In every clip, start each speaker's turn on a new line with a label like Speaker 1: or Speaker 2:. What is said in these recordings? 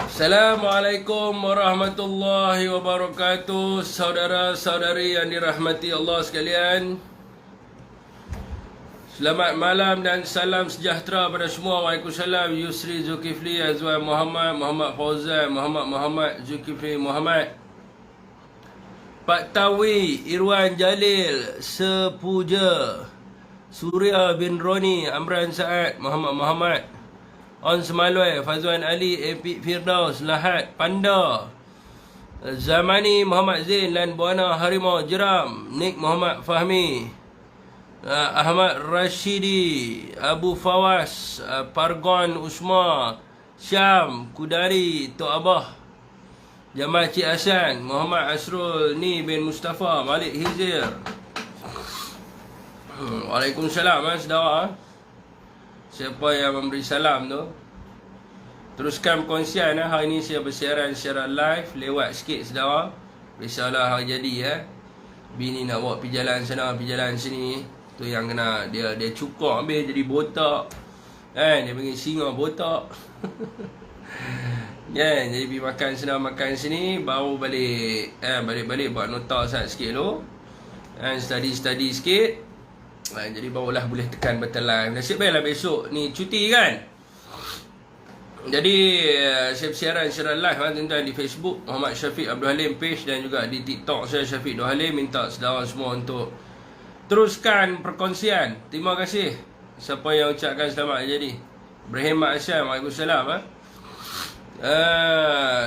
Speaker 1: Assalamualaikum warahmatullahi wabarakatuh. Saudara-saudari yang dirahmati Allah sekalian, selamat malam dan salam sejahtera pada semua. Waalaikumsalam. Yusri Zulkifli Azwan Muhammad, Muhammad Fauzan Muhammad Zulkifli Muhammad, Pak Tawi Irwan Jalil Sepuja, Surya bin Roni, Amran Saad Muhammad, On Semaloi, Fazwan Ali, Epik Firdaus, Lahat Panda, Zamani Muhammad Zain, Lan Buana Harimau Jeram, Nik Muhammad Fahmi, Ahmad Rashidi, Abu Fawas, Pargon Usma, Syam Kudari, Tok Abah, Jamal Cik Hasan, Muhammad Asrul Ni bin Mustafa, Malik Hizir. Waalaikumsalam, saudara. Siapa yang memberi salam tu, teruskan perkongsian. Hari ini saya bersiaran secara live. Lewat sikit saudara, risaulah hari jadi. Bini nak bawa pergi jalan sana, pergi jalan sini. Tu yang kena dia cukup habis jadi botak. Dia panggil singa botak. Jadi pergi makan sana makan sini, baru balik. Balik-balik buat nota sikit dulu. Study sikit. Jadi barulah boleh tekan button live. Nasib baiklah besok ni cuti kan. Jadi saya bersiaran secara live tuan-tuan di Facebook Muhammad Syafiq Abdul Halim page, dan juga di TikTok saya Syafiq Abdul Halim. Minta saudara semua untuk teruskan perkongsian. Terima kasih siapa yang ucapkan selamat jadi. Ibrahim Mak Asyam, Waalaikumsalam.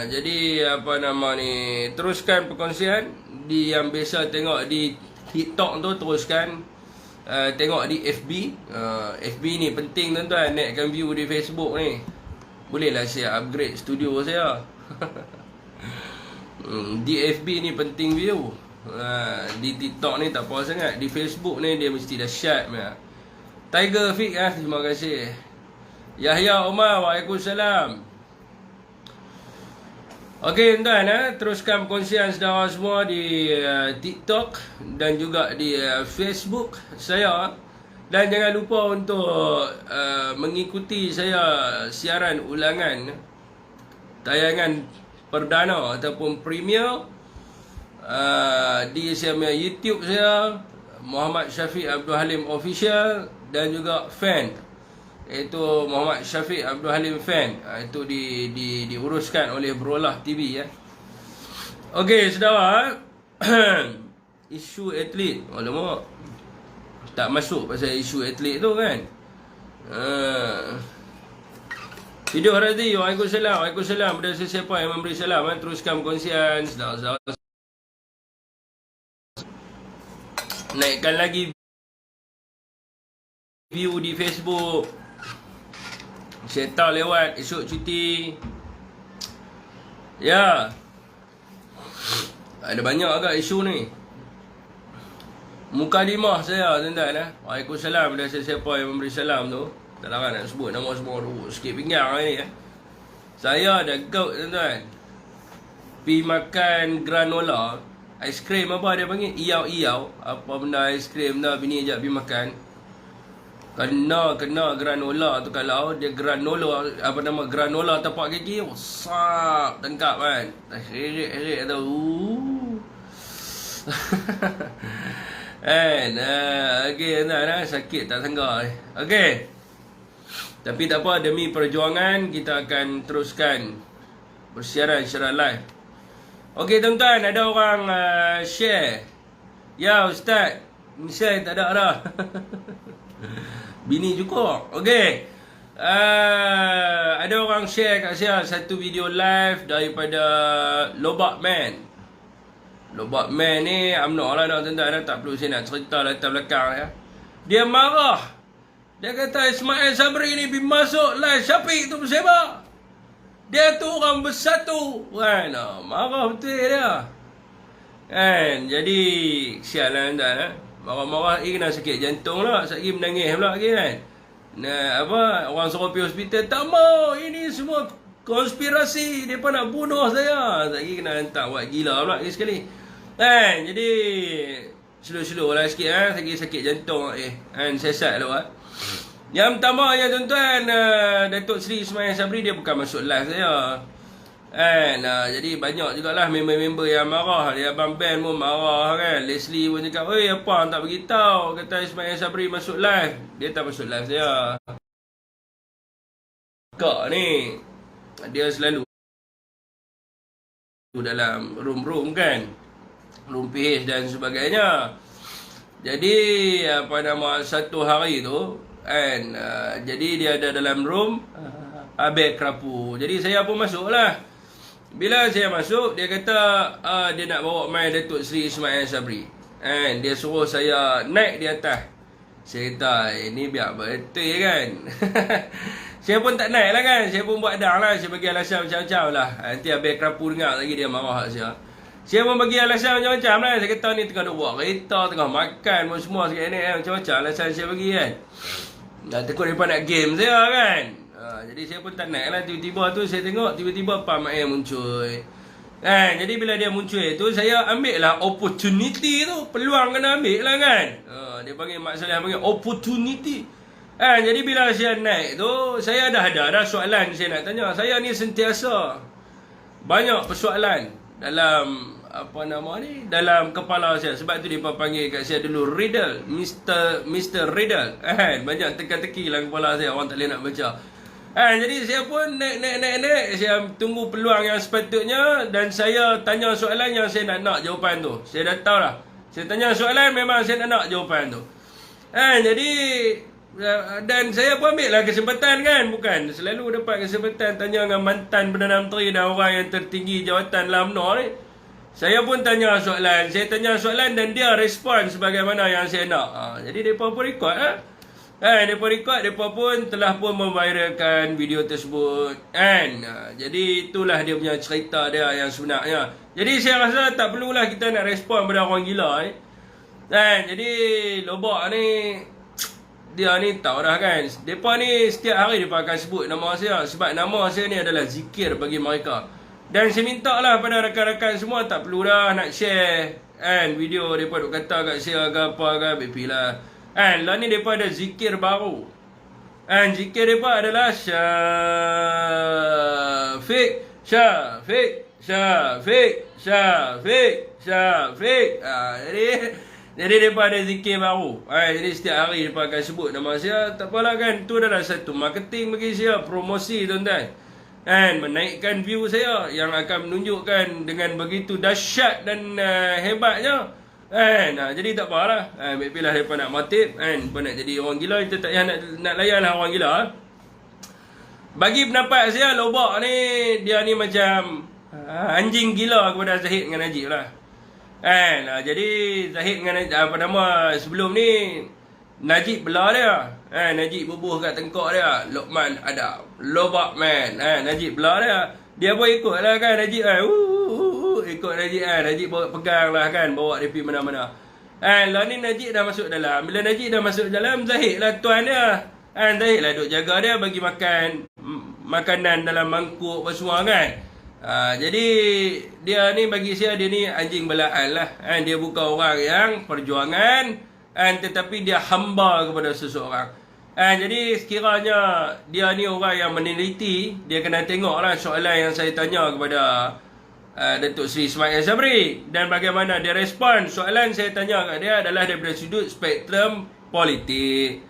Speaker 1: Jadi apa nama ni, teruskan perkongsian. Di yang biasa tengok di TikTok tu, teruskan tengok di FB. FB ni penting tuan-tuan. Naikkan view di Facebook ni. Bolehlah saya upgrade studio saya. Di FB ni penting view. Di TikTok ni tak apa sangat. Di Facebook ni dia mesti dahsyat. Tiger Fik, terima kasih. Yahya Umar, Waalaikumsalam. Okey tuan-tuan, teruskan perkongsian saudara semua di TikTok dan juga di Facebook saya. Dan jangan lupa untuk mengikuti saya siaran ulangan tayangan perdana ataupun premier di saya punya YouTube saya, Muhammad Syafiq Abdul Halim Official, dan juga fan, iaitu Muhammad Syafiq Abdul Halim Fan. Itu diuruskan oleh Berolah TV. Okey saudara, isu atlet. Alamak, tak masuk pasal isu atlet tu kan. Video Harazi, Waalaikumsalam. Waalaikumsalam. Pada sesiapa yang memberi salam, teruskan perkongsian. Saudara-saudara, naikkan lagi view di Facebook. Saya tahu lewat esok cuti. Ada banyak agak isu ni. Mukadimah saya tuan-tuan. Waalaikumsalam. Pada sesiapa yang memberi salam tu. Tak larang nak sebut nama semua tu. Sikit pinggang ni. Saya ada gout tuan-tuan. Pergi makan granola. Aiskrim apa dia panggil? Iyau-iyau. Apa benda aiskrim dah, bini ajak pergi makan. Kena granola tu. Kalau dia granola, apa nama, granola tapak kaki, sap tengkap kan. Herik tu. Okey tuan, sakit tak sangka. Okey. Tapi tak apa, demi perjuangan kita akan teruskan bersiaran secara live. Okey tuan-tuan, ada orang share. Ya Ustaz, share tak ada dah. Bini cukup. Okey. Ada orang share kat saya satu video live daripada Lobak Man. Lobak Man ni UMNO lah tuan-tuan, tak perlu saya nak cerita latar belakang. Dia marah. Dia kata Ismail Sabri ni pergi masuk live Syafiq tu bersebab dia tu orang bersatu kan. Marah betul dia kan. Jadi kesian lah tuan-tuan. Marah-marah kena sakit jantung lah. Sekali menangis pula lagi kan. Orang suruh pergi hospital. Tak mau, ini semua konspirasi. Mereka nak bunuh saya. Sekali kena hantar buat gila pula sekali kan. Jadi slow-slow lah sikit. Sekali sakit jantung kan. Sesat lah. Yang pertama ya tuan-tuan, Datuk Seri Ismail Sabri dia bukan masuk live saya. Jadi banyak jugalah member-member yang marah. Dia Abang Ben pun marah kan. Leslie pun cakap, "Oi, apa hang tak beritahu?" Kata Ismail Sabri masuk live. Dia tak masuk live saya. Kak ni dia selalu dalam room-room kan, room PH dan sebagainya. Jadi apa nama, satu hari tu kan, jadi dia ada dalam room Abek Kerapu. Jadi saya pun masuk lah. Bila saya masuk, dia kata dia nak bawa main Datuk Seri Ismail Sabri. Dia suruh saya naik di atas. Saya kata ini biar betul kan. Saya pun tak naik lah kan. Saya pun buat dang lah. Saya bagi alasan macam-macam lah. Nanti Abang Kerapu dengar lagi dia marah kat saya. Saya pun bagi alasan macam-macam lah. Saya kata ni tengah buat kereta, tengah makan semua sikit ni. Macam-macam alasan saya bagi kan. Takut mereka nak game saya kan. Jadi saya pun tak naik lah. Tiba-tiba tu saya tengok tiba-tiba Pak Mak muncul. Jadi bila dia muncul tu, saya ambil lah opportunity tu. Peluang kena ambil lah kan. Dia panggil Mak Saleh panggil opportunity. Jadi bila saya naik tu, saya dah ada soalan saya nak tanya. Saya ni sentiasa banyak persoalan dalam apa nama ni, dalam kepala saya. Sebab tu dia panggil kat saya dulu Riddle, Mr. Riddle. Banyak teka-teki dalam kepala saya, orang tak boleh nak baca. Jadi saya pun naik. Saya tunggu peluang yang sepatutnya. Dan saya tanya soalan yang saya nak jawapan tu. Saya dah tahu lah. Saya tanya soalan memang saya nak jawapan tu. Jadi dan saya pun ambil lah kesempatan kan. Bukan selalu dapat kesempatan tanya dengan mantan Perdana Menteri dan orang yang tertinggi jawatan dalam UMNO ni. Saya pun tanya soalan. Saya tanya soalan dan dia respon sebagaimana yang saya nak. Jadi mereka pun rekod lah. Mereka rekod, mereka pun telah pun memviralkan video tersebut. Jadi itulah dia punya cerita dia yang sebenarnya. Jadi saya rasa tak perlulah kita nak respon pada orang gila. Jadi Lobak ni, dia ni tahu dah kan. Mereka ni setiap hari mereka akan sebut nama saya. Sebab nama saya ni adalah zikir bagi mereka. Dan saya minta lah pada rakan-rakan semua, tak perlu dah nak share video mereka duk kata kat saya ke apa ke, BP lah. Lah ni mereka ada zikir baru. Zikir mereka adalah Syafiq. Jadi mereka ada zikir baru. Jadi setiap hari mereka akan sebut nama saya. Tak apalah kan, itu adalah satu marketing bagi saya, promosi tuan-tuan. Menaikkan view saya yang akan menunjukkan dengan begitu dahsyat dan hebatnya. Jadi tak apalah. Bila mereka nak motif, mereka nak jadi orang gila, kita tak payah nak layan lah orang gila. Bagi pendapat saya, Lobak ni, dia ni macam anjing gila kepada Zahid dengan Najib lah. Jadi Zahid dengan apa nama, sebelum ni Najib belah dia. Najib bubuh kat tengkok dia. Lokman ada Lobak man. Najib belah dia. Dia pun ikut lah kan Najib ikut Najib Najib bawa pegang lah kan, bawa dia pergi mana-mana. Lah ni Najib dah masuk dalam. Bila Najib dah masuk dalam, Zahid lah tuan dia. Zahid lah duk jaga dia, bagi makan makanan dalam mangkuk apa semua kan. Jadi dia ni bagi saya, dia ni anjing belaan lah. Dia bukan orang yang perjuangan, tetapi dia hamba kepada seseorang. Jadi sekiranya dia ni orang yang meneliti, dia kena tengok lah soalan yang saya tanya kepada Datuk Seri Ismail Sabri. Dan bagaimana dia respon. Soalan saya tanya kat dia adalah daripada sudut spektrum politik.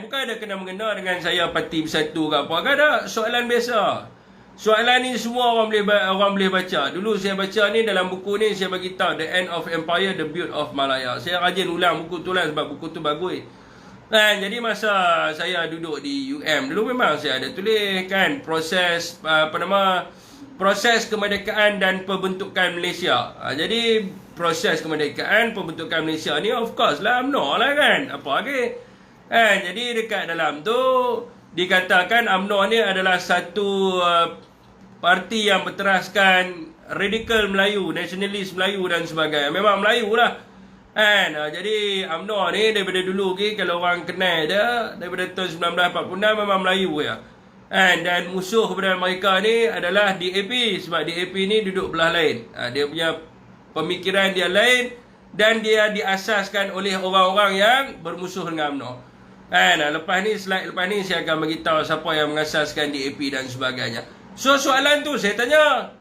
Speaker 1: Bukan ada kena-mengena dengan saya parti bersatu ke apa. Kan ada soalan biasa. Soalan ni semua orang boleh baca. Dulu saya baca ni dalam buku ni, saya bagi tahu The End of Empire, The Build of Malaya. Saya rajin ulang buku tu lah sebab buku tu bagus. Jadi masa saya duduk di UM dulu, memang saya ada tulis kan proses proses kemerdekaan dan pembentukan Malaysia. Jadi proses kemerdekaan pembentukan Malaysia ni of course lah UMNO lah kan. Apa lagi? Jadi dekat dalam tu dikatakan UMNO ni adalah satu parti yang berteraskan radikal Melayu, nasionalis Melayu dan sebagainya. Memang Melayu lah. Jadi UMNO ni daripada dulu kalau orang kenal dia daripada tahun 1946 memang Melayu ya. Dan musuh kepada mereka ni adalah DAP. Sebab DAP ni duduk belah lain. Dia punya pemikiran dia lain. Dan dia diasaskan oleh orang-orang yang bermusuh dengan UMNO. Lepas ni, slide lepas ni saya akan beritahu siapa yang mengasaskan DAP dan sebagainya. So soalan tu saya tanya.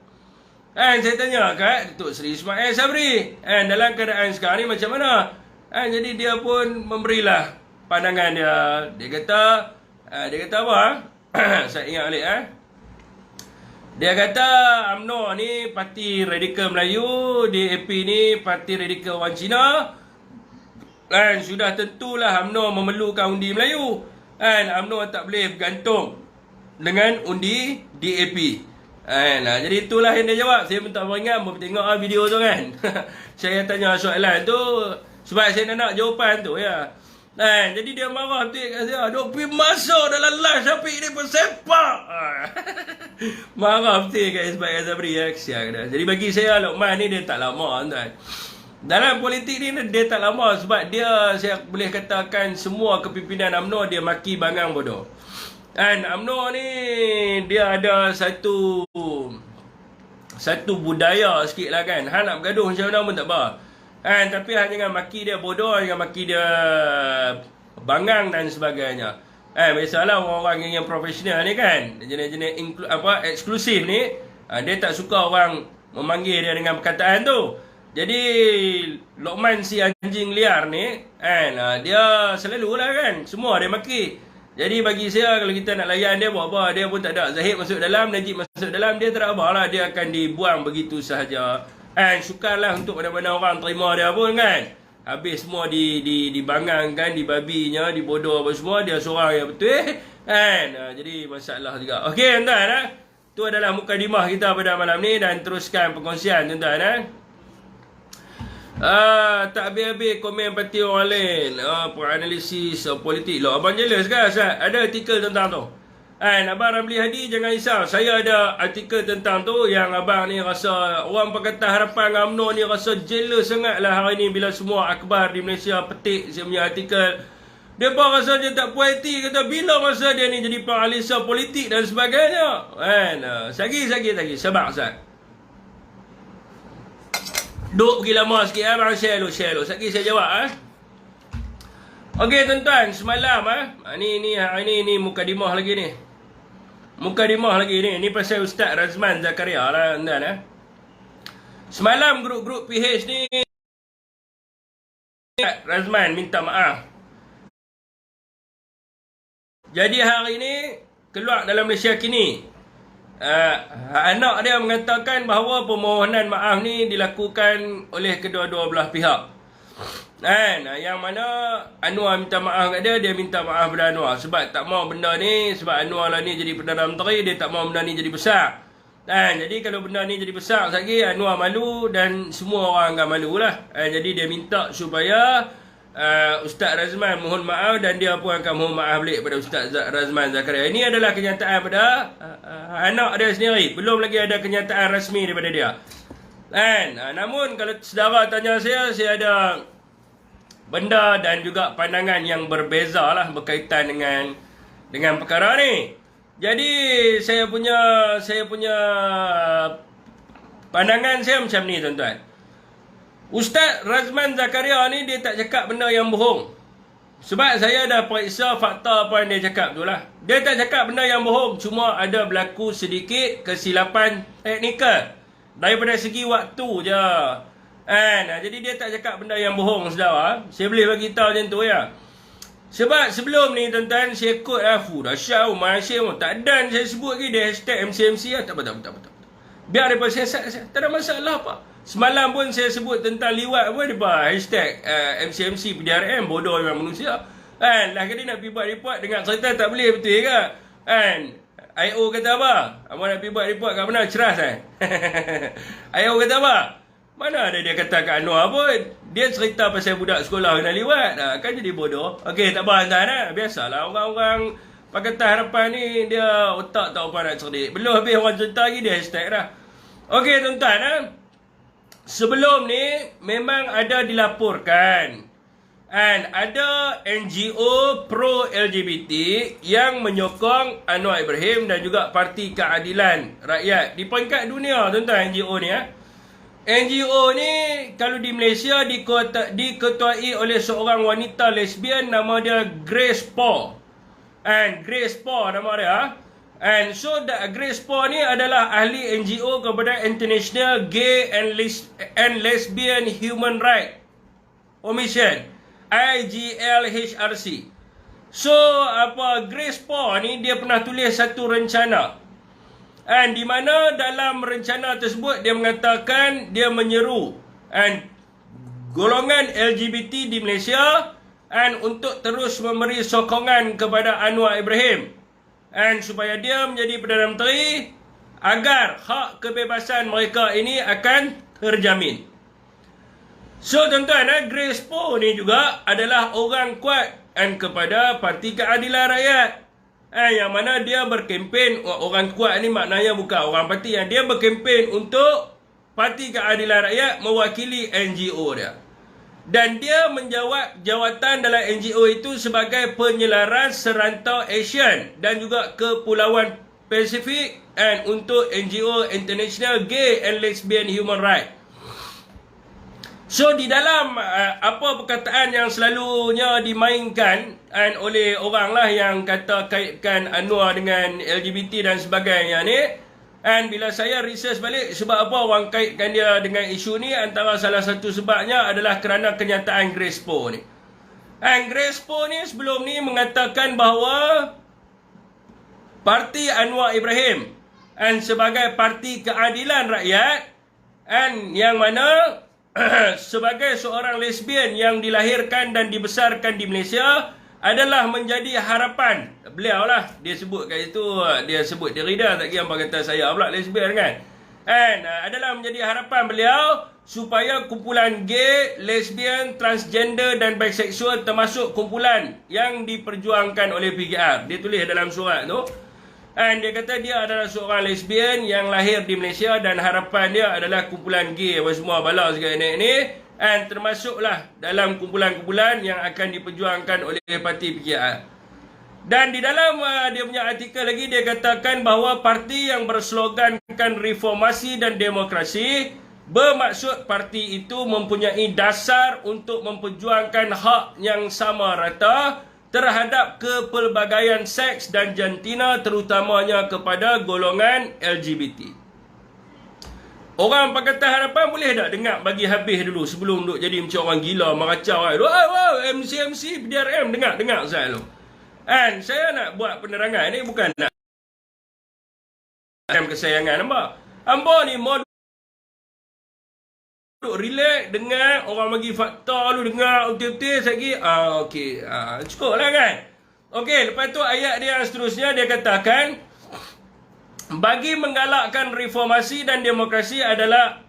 Speaker 1: Saya tanya kat Datuk Seri Ismail Sabri, dalam keadaan sekarang ni macam mana? Jadi dia pun memberilah pandangan dia. Dia kata apa? Saya ingat balik. Dia kata UMNO ni Parti Radikal Melayu, DAP ni Parti Radikal Wan Cina. Sudah tentulah UMNO memerlukan undi Melayu. UMNO tak boleh bergantung dengan undi DAP. Jadi itulah yang dia jawab. Saya pun tak ingat, tengok video tu kan. Saya tanya soalan tu sebab saya nak jawapan tu ya. Jadi dia marah betul kat saya. Duk pergi masuk dalam live Syafiq ni bersepak. Marah betul kat Ismail Sabri ya. Kesian dah. Jadi bagi saya Luqman ni dia tak lama tuan. Dalam politik ni dia tak lama sebab dia, saya boleh katakan semua kepimpinan UMNO dia maki bangang bodoh. UMNO ni dia ada satu budaya sikit lah kan. Nak bergaduh macam mana pun tak apa. Tapi jangan maki dia bodoh, jangan maki dia bangang dan sebagainya. Biasalah orang-orang yang profesional ni kan, jenis-jenis eksklusif ni, dia tak suka orang memanggil dia dengan perkataan tu. Jadi Luqman si anjing liar ni, dia selalulah kan, semua dia maki. Jadi bagi saya kalau kita nak layan dia buat apa, dia pun tak ada. Zahid masuk dalam, Najib masuk dalam, dia tak apa lah, dia akan dibuang begitu sahaja. Syukarlah untuk mana-mana orang terima dia pun kan. Habis semua dibangangkan, dibabinya, dibodoh apa semua, dia seorang yang betul kan. Jadi masalah juga. Okey tuan-tuan, tu adalah mukadimah kita pada malam ni dan teruskan perkongsian tuan-tuan. Tak habis-habis komen parti orang lain. Penganalisis politik lah. Abang jelas kan Ustaz? Ada artikel tentang tu. Abang Ramli Hadi jangan risau. Saya ada artikel tentang tu yang abang ni rasa orang Pakatan Harapan UMNO ni rasa jealous sangat lah hari ni bila semua akhbar di Malaysia petik saya punya artikel. Dia pun rasa dia tak puas hati, kata bila masa dia ni jadi pengalisa politik dan sebagainya. Sagi. Sabar Ustaz. Duk pergi lama sikit abang share dulu. Sekali saya jawab Okey tuan-tuan, semalam ini mukadimah lagi ni. Ni pasal Ustaz Razman Zakaria lah tuan-tuan. Semalam grup-grup PH ni Razman minta maaf. Jadi hari ni keluar dalam Malaysia Kini. Anak dia mengatakan bahawa permohonan maaf ni dilakukan oleh kedua-dua belah pihak. Yang mana Anwar minta maaf kat dia, dia minta maaf pada Anwar sebab tak mau benda ni, sebab Anwar lah ni jadi Perdana Menteri, dia tak mau benda ni jadi besar. Jadi kalau benda ni jadi besar lagi, Anwar malu dan semua orang akan malu lah. Jadi dia minta supaya Ustaz Razman mohon maaf dan dia pun akan mohon maaf balik pada Ustaz Razman Zakaria. Ini adalah kenyataan pada anak dia sendiri. Belum lagi ada kenyataan rasmi daripada dia. Namun kalau saudara tanya saya ada benda dan juga pandangan yang berbeza lah berkaitan dengan perkara ni. Jadi saya punya pandangan saya macam ni tuan-tuan. Ustaz Razman Zakaria ni dia tak cakap benda yang bohong. Sebab saya dah periksa fakta apa yang dia cakap tu lah. Dia tak cakap benda yang bohong. Cuma ada berlaku sedikit kesilapan teknikal. Daripada segi waktu je. Jadi dia tak cakap benda yang bohong saudara. Saya boleh bagi tahu macam tu ya. Sebab sebelum ni tuan-tuan saya kod dahsyat Malaysia tak dan saya sebut lagi dia hashtag MCMC lah. Tak apa. Biar daripada siasat tak ada masalah apa. Semalam pun saya sebut tentang liwat pun dia hashtag MCMC PDRM bodoh memang manusia. Lah kali nak pergi buat report dengan cerita tak boleh betul ke? IO kata apa? Abang nak pergi buat report kat mana? Ceras IO kata apa? Mana ada dia kata kat Anwar pun. Dia cerita pasal budak sekolah kena liwat. Kan jadi bodoh. Okey tak apa tuan. Biasalah orang-orang Pakatan Harapan ni dia otak tak apa nak cerdik. Belum habis orang cerita lagi dia hashtag dah. Okey tuan-tuan sebelum ni memang ada dilaporkan ada NGO pro LGBT yang menyokong Anwar Ibrahim dan juga Parti Keadilan Rakyat di peringkat dunia tuan-tuan. NGO ni NGO ni kalau di Malaysia diketuai oleh seorang wanita lesbian nama dia Grace Paul. Grace Paul nama dia. And so Grace Poh ni adalah ahli NGO kepada International Gay and Lesbian Human Rights Commission, IGLHRC. So Grace Poh ni dia pernah tulis satu rencana, and di mana dalam rencana tersebut dia mengatakan dia menyeru golongan LGBT di Malaysia untuk terus memberi sokongan kepada Anwar Ibrahim supaya dia menjadi Perdana Menteri agar hak kebebasan mereka ini akan terjamin. So tuan-tuan, Grace Poh ni juga adalah orang kuat kepada Parti Keadilan Rakyat, yang mana dia berkempen. Orang kuat ni maknanya bukan orang parti, yang dia berkempen untuk Parti Keadilan Rakyat mewakili NGO dia. Dan dia menjawab jawatan dalam NGO itu sebagai penyelaras serantau ASEAN dan juga Kepulauan Pasifik untuk NGO International Gay and Lesbian Human Rights. So di dalam perkataan yang selalunya dimainkan oleh orang lah yang kata kaitkan Anwar dengan LGBT dan sebagainya ni, bila saya research balik sebab apa orang kaitkan dia dengan isu ni, antara salah satu sebabnya adalah kerana kenyataan Grace Poh ni. Grace Poh ni sebelum ni mengatakan bahawa Parti Anwar Ibrahim sebagai Parti Keadilan Rakyat yang mana sebagai seorang lesbian yang dilahirkan dan dibesarkan di Malaysia adalah menjadi harapan beliau lah. Dia sebut kat itu, dia sebut diri dia, tak kira apa kata saya pula lesbian kan. Adalah menjadi harapan beliau supaya kumpulan gay, lesbian, transgender dan biseksual termasuk kumpulan yang diperjuangkan oleh PKR. Dia tulis dalam surat tu. Dia kata dia adalah seorang lesbian yang lahir di Malaysia dan harapan dia adalah kumpulan gay apa semua bala segala ni. Termasuklah dalam kumpulan-kumpulan yang akan diperjuangkan oleh parti PKR. Dan di dalam dia punya artikel lagi dia katakan bahawa parti yang berslogankan reformasi dan demokrasi bermaksud parti itu mempunyai dasar untuk memperjuangkan hak yang sama rata terhadap kepelbagaian seks dan jantina, terutamanya kepada golongan LGBT. Orang Pakatan Harapan boleh tak dengar bagi habis dulu sebelum duk jadi macam orang gila meracau kan. MC PDRM dengar saya dulu. Saya nak buat penerangan ni bukan nak kesayangan hamba. Hamba ni mau duk relax dengar orang bagi fakta lu, dengar betul-betul lagi. Okey. Cukup lah kan. Okey, lepas tu ayat dia yang seterusnya dia katakan bagi menggalakkan reformasi dan demokrasi adalah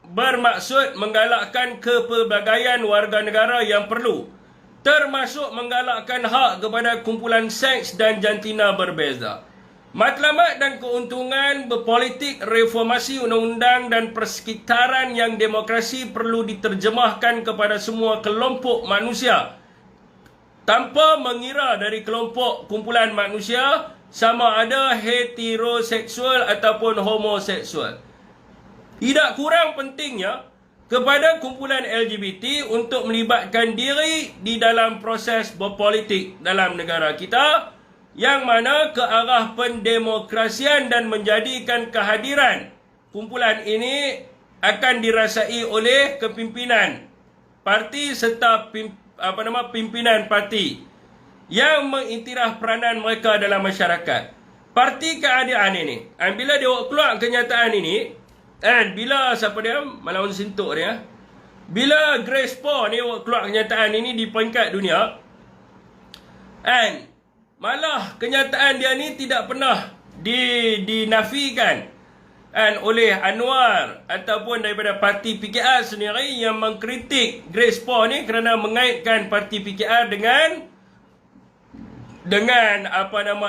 Speaker 1: bermaksud menggalakkan kepelbagaian warga negara yang perlu, termasuk menggalakkan hak kepada kumpulan seks dan jantina berbeza. Matlamat dan keuntungan berpolitik reformasi undang-undang dan persekitaran yang demokrasi perlu diterjemahkan kepada semua kelompok manusia tanpa mengira dari kelompok kumpulan manusia sama ada heteroseksual ataupun homoseksual. Tidak kurang pentingnya kepada kumpulan LGBT untuk melibatkan diri di dalam proses berpolitik dalam negara kita yang mana ke arah pendemokrasian dan menjadikan kehadiran kumpulan ini akan dirasai oleh kepimpinan parti serta pimpinan parti yang mengiktiraf peranan mereka dalam masyarakat. Parti Keadilan ini, bila dia keluar kenyataan ini, bila siapa dia, Malawan Sintok dia, bila Grace Poh ni keluar kenyataan ini di peringkat dunia, malah kenyataan dia ni tidak pernah dinafikan oleh Anwar ataupun daripada parti PKR sendiri yang mengkritik Grace Poh ni kerana mengaitkan parti PKR dengan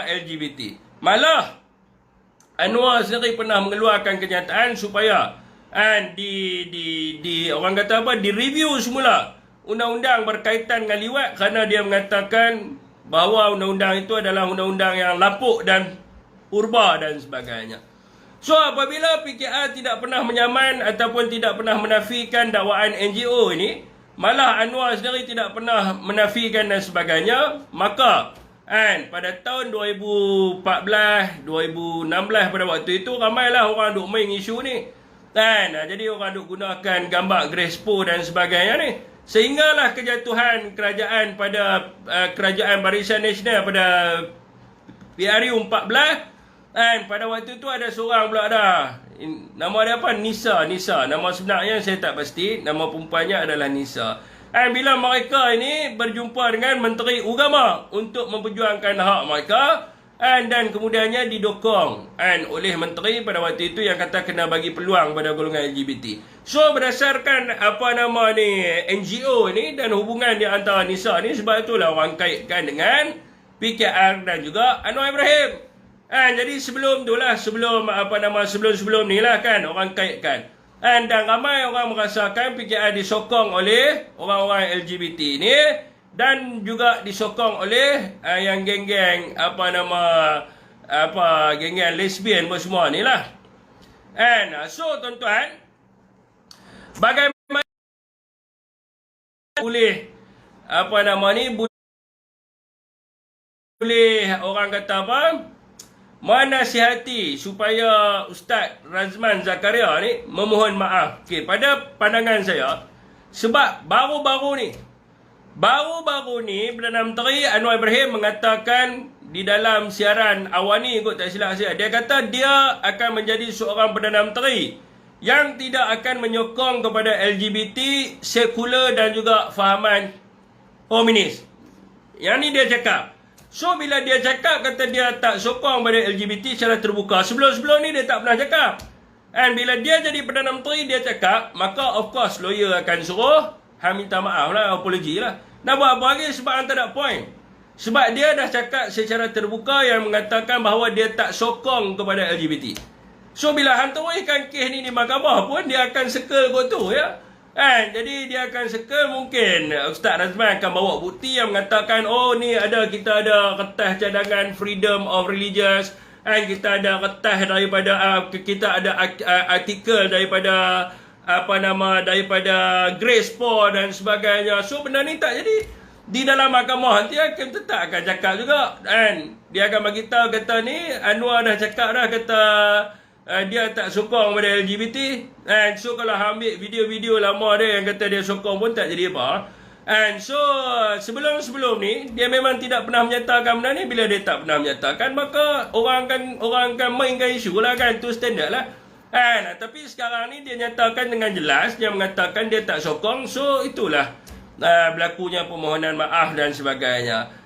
Speaker 1: LGBT. Malah Anwar sendiri pernah mengeluarkan kenyataan supaya orang kata direview semula undang-undang berkaitan dengan liwat kerana dia mengatakan bahawa undang-undang itu adalah undang-undang yang lapuk dan purba dan sebagainya. So apabila PKR tidak pernah menyaman ataupun tidak pernah menafikan dakwaan NGO ini, malah Anwar sendiri tidak pernah menafikan dan sebagainya, maka Kan pada tahun 2014, 2016 pada waktu itu ramailah orang duk main isu ni. Kan jadi orang duk gunakan gambar Grespo dan sebagainya ni. Sehinggalah kejatuhan kerajaan pada kerajaan Barisan Nasional pada PRU 14. Kan pada waktu tu ada seorang pula dah. Nama dia apa? Nisa. Nama sebenarnya saya tak pasti. Nama perempuannya adalah Nisa. Dan bila mereka ini berjumpa dengan Menteri Agama untuk memperjuangkan hak mereka, dan kemudiannya didokong oleh Menteri pada waktu itu yang kata kena bagi peluang pada golongan LGBT. So berdasarkan NGO ni dan hubungan di antara Nisa ni, sebab itulah orang kaitkan dengan PKR dan juga Anwar Ibrahim. Jadi sebelum ni lah kan orang kaitkan. Dan ramai orang merasakan PKR disokong oleh orang-orang LGBT ni dan juga disokong oleh yang geng-geng geng-geng lesbian pun semua ni lah. So tuan-tuan, bagaimana boleh boleh orang kata menasihati supaya Ustaz Razman Zakaria ni memohon maaf. Pada pandangan saya, sebab baru-baru ni Perdana Menteri Anwar Ibrahim mengatakan di dalam siaran Awani kot, tak silap saya, dia kata dia akan menjadi seorang Perdana Menteri yang tidak akan menyokong kepada LGBT, sekular dan juga fahaman komunis. Yang ni dia cakap. So bila dia cakap kata dia tak sokong pada LGBT secara terbuka, sebelum-sebelum ni dia tak pernah cakap. Dan bila dia jadi Perdana Menteri dia cakap, maka of course lawyer akan suruh minta maaf lah, apology lah. Nak buat apa lagi sebab tak ada point. Sebab dia dah cakap secara terbuka yang mengatakan bahawa dia tak sokong kepada LGBT. So bila hantarkan kes ni di mahkamah pun dia akan circle kot tu ya. Jadi dia akan circle, mungkin Ustaz Razman akan bawa bukti yang mengatakan kita ada kertas cadangan freedom of religious, kita ada kertas daripada kita ada artikel daripada daripada Grespo dan sebagainya. So benda ni tak jadi. Di dalam mahkamah nanti hakim tetap akan cakap juga, dia akan bagi tahu kata ni Anwar dah cakap dah, kata dia tak sokong pada LGBT. So kalau ambil video-video lama dia yang kata dia sokong pun tak jadi apa. So sebelum ni dia memang tidak pernah menyatakan benda ni. Bila dia tak pernah menyatakan, maka orang akan mainkan isu lah kan. Tu standard lah. Tapi sekarang ni dia nyatakan dengan jelas, dia mengatakan dia tak sokong. So itulah berlakunya permohonan maaf dan sebagainya.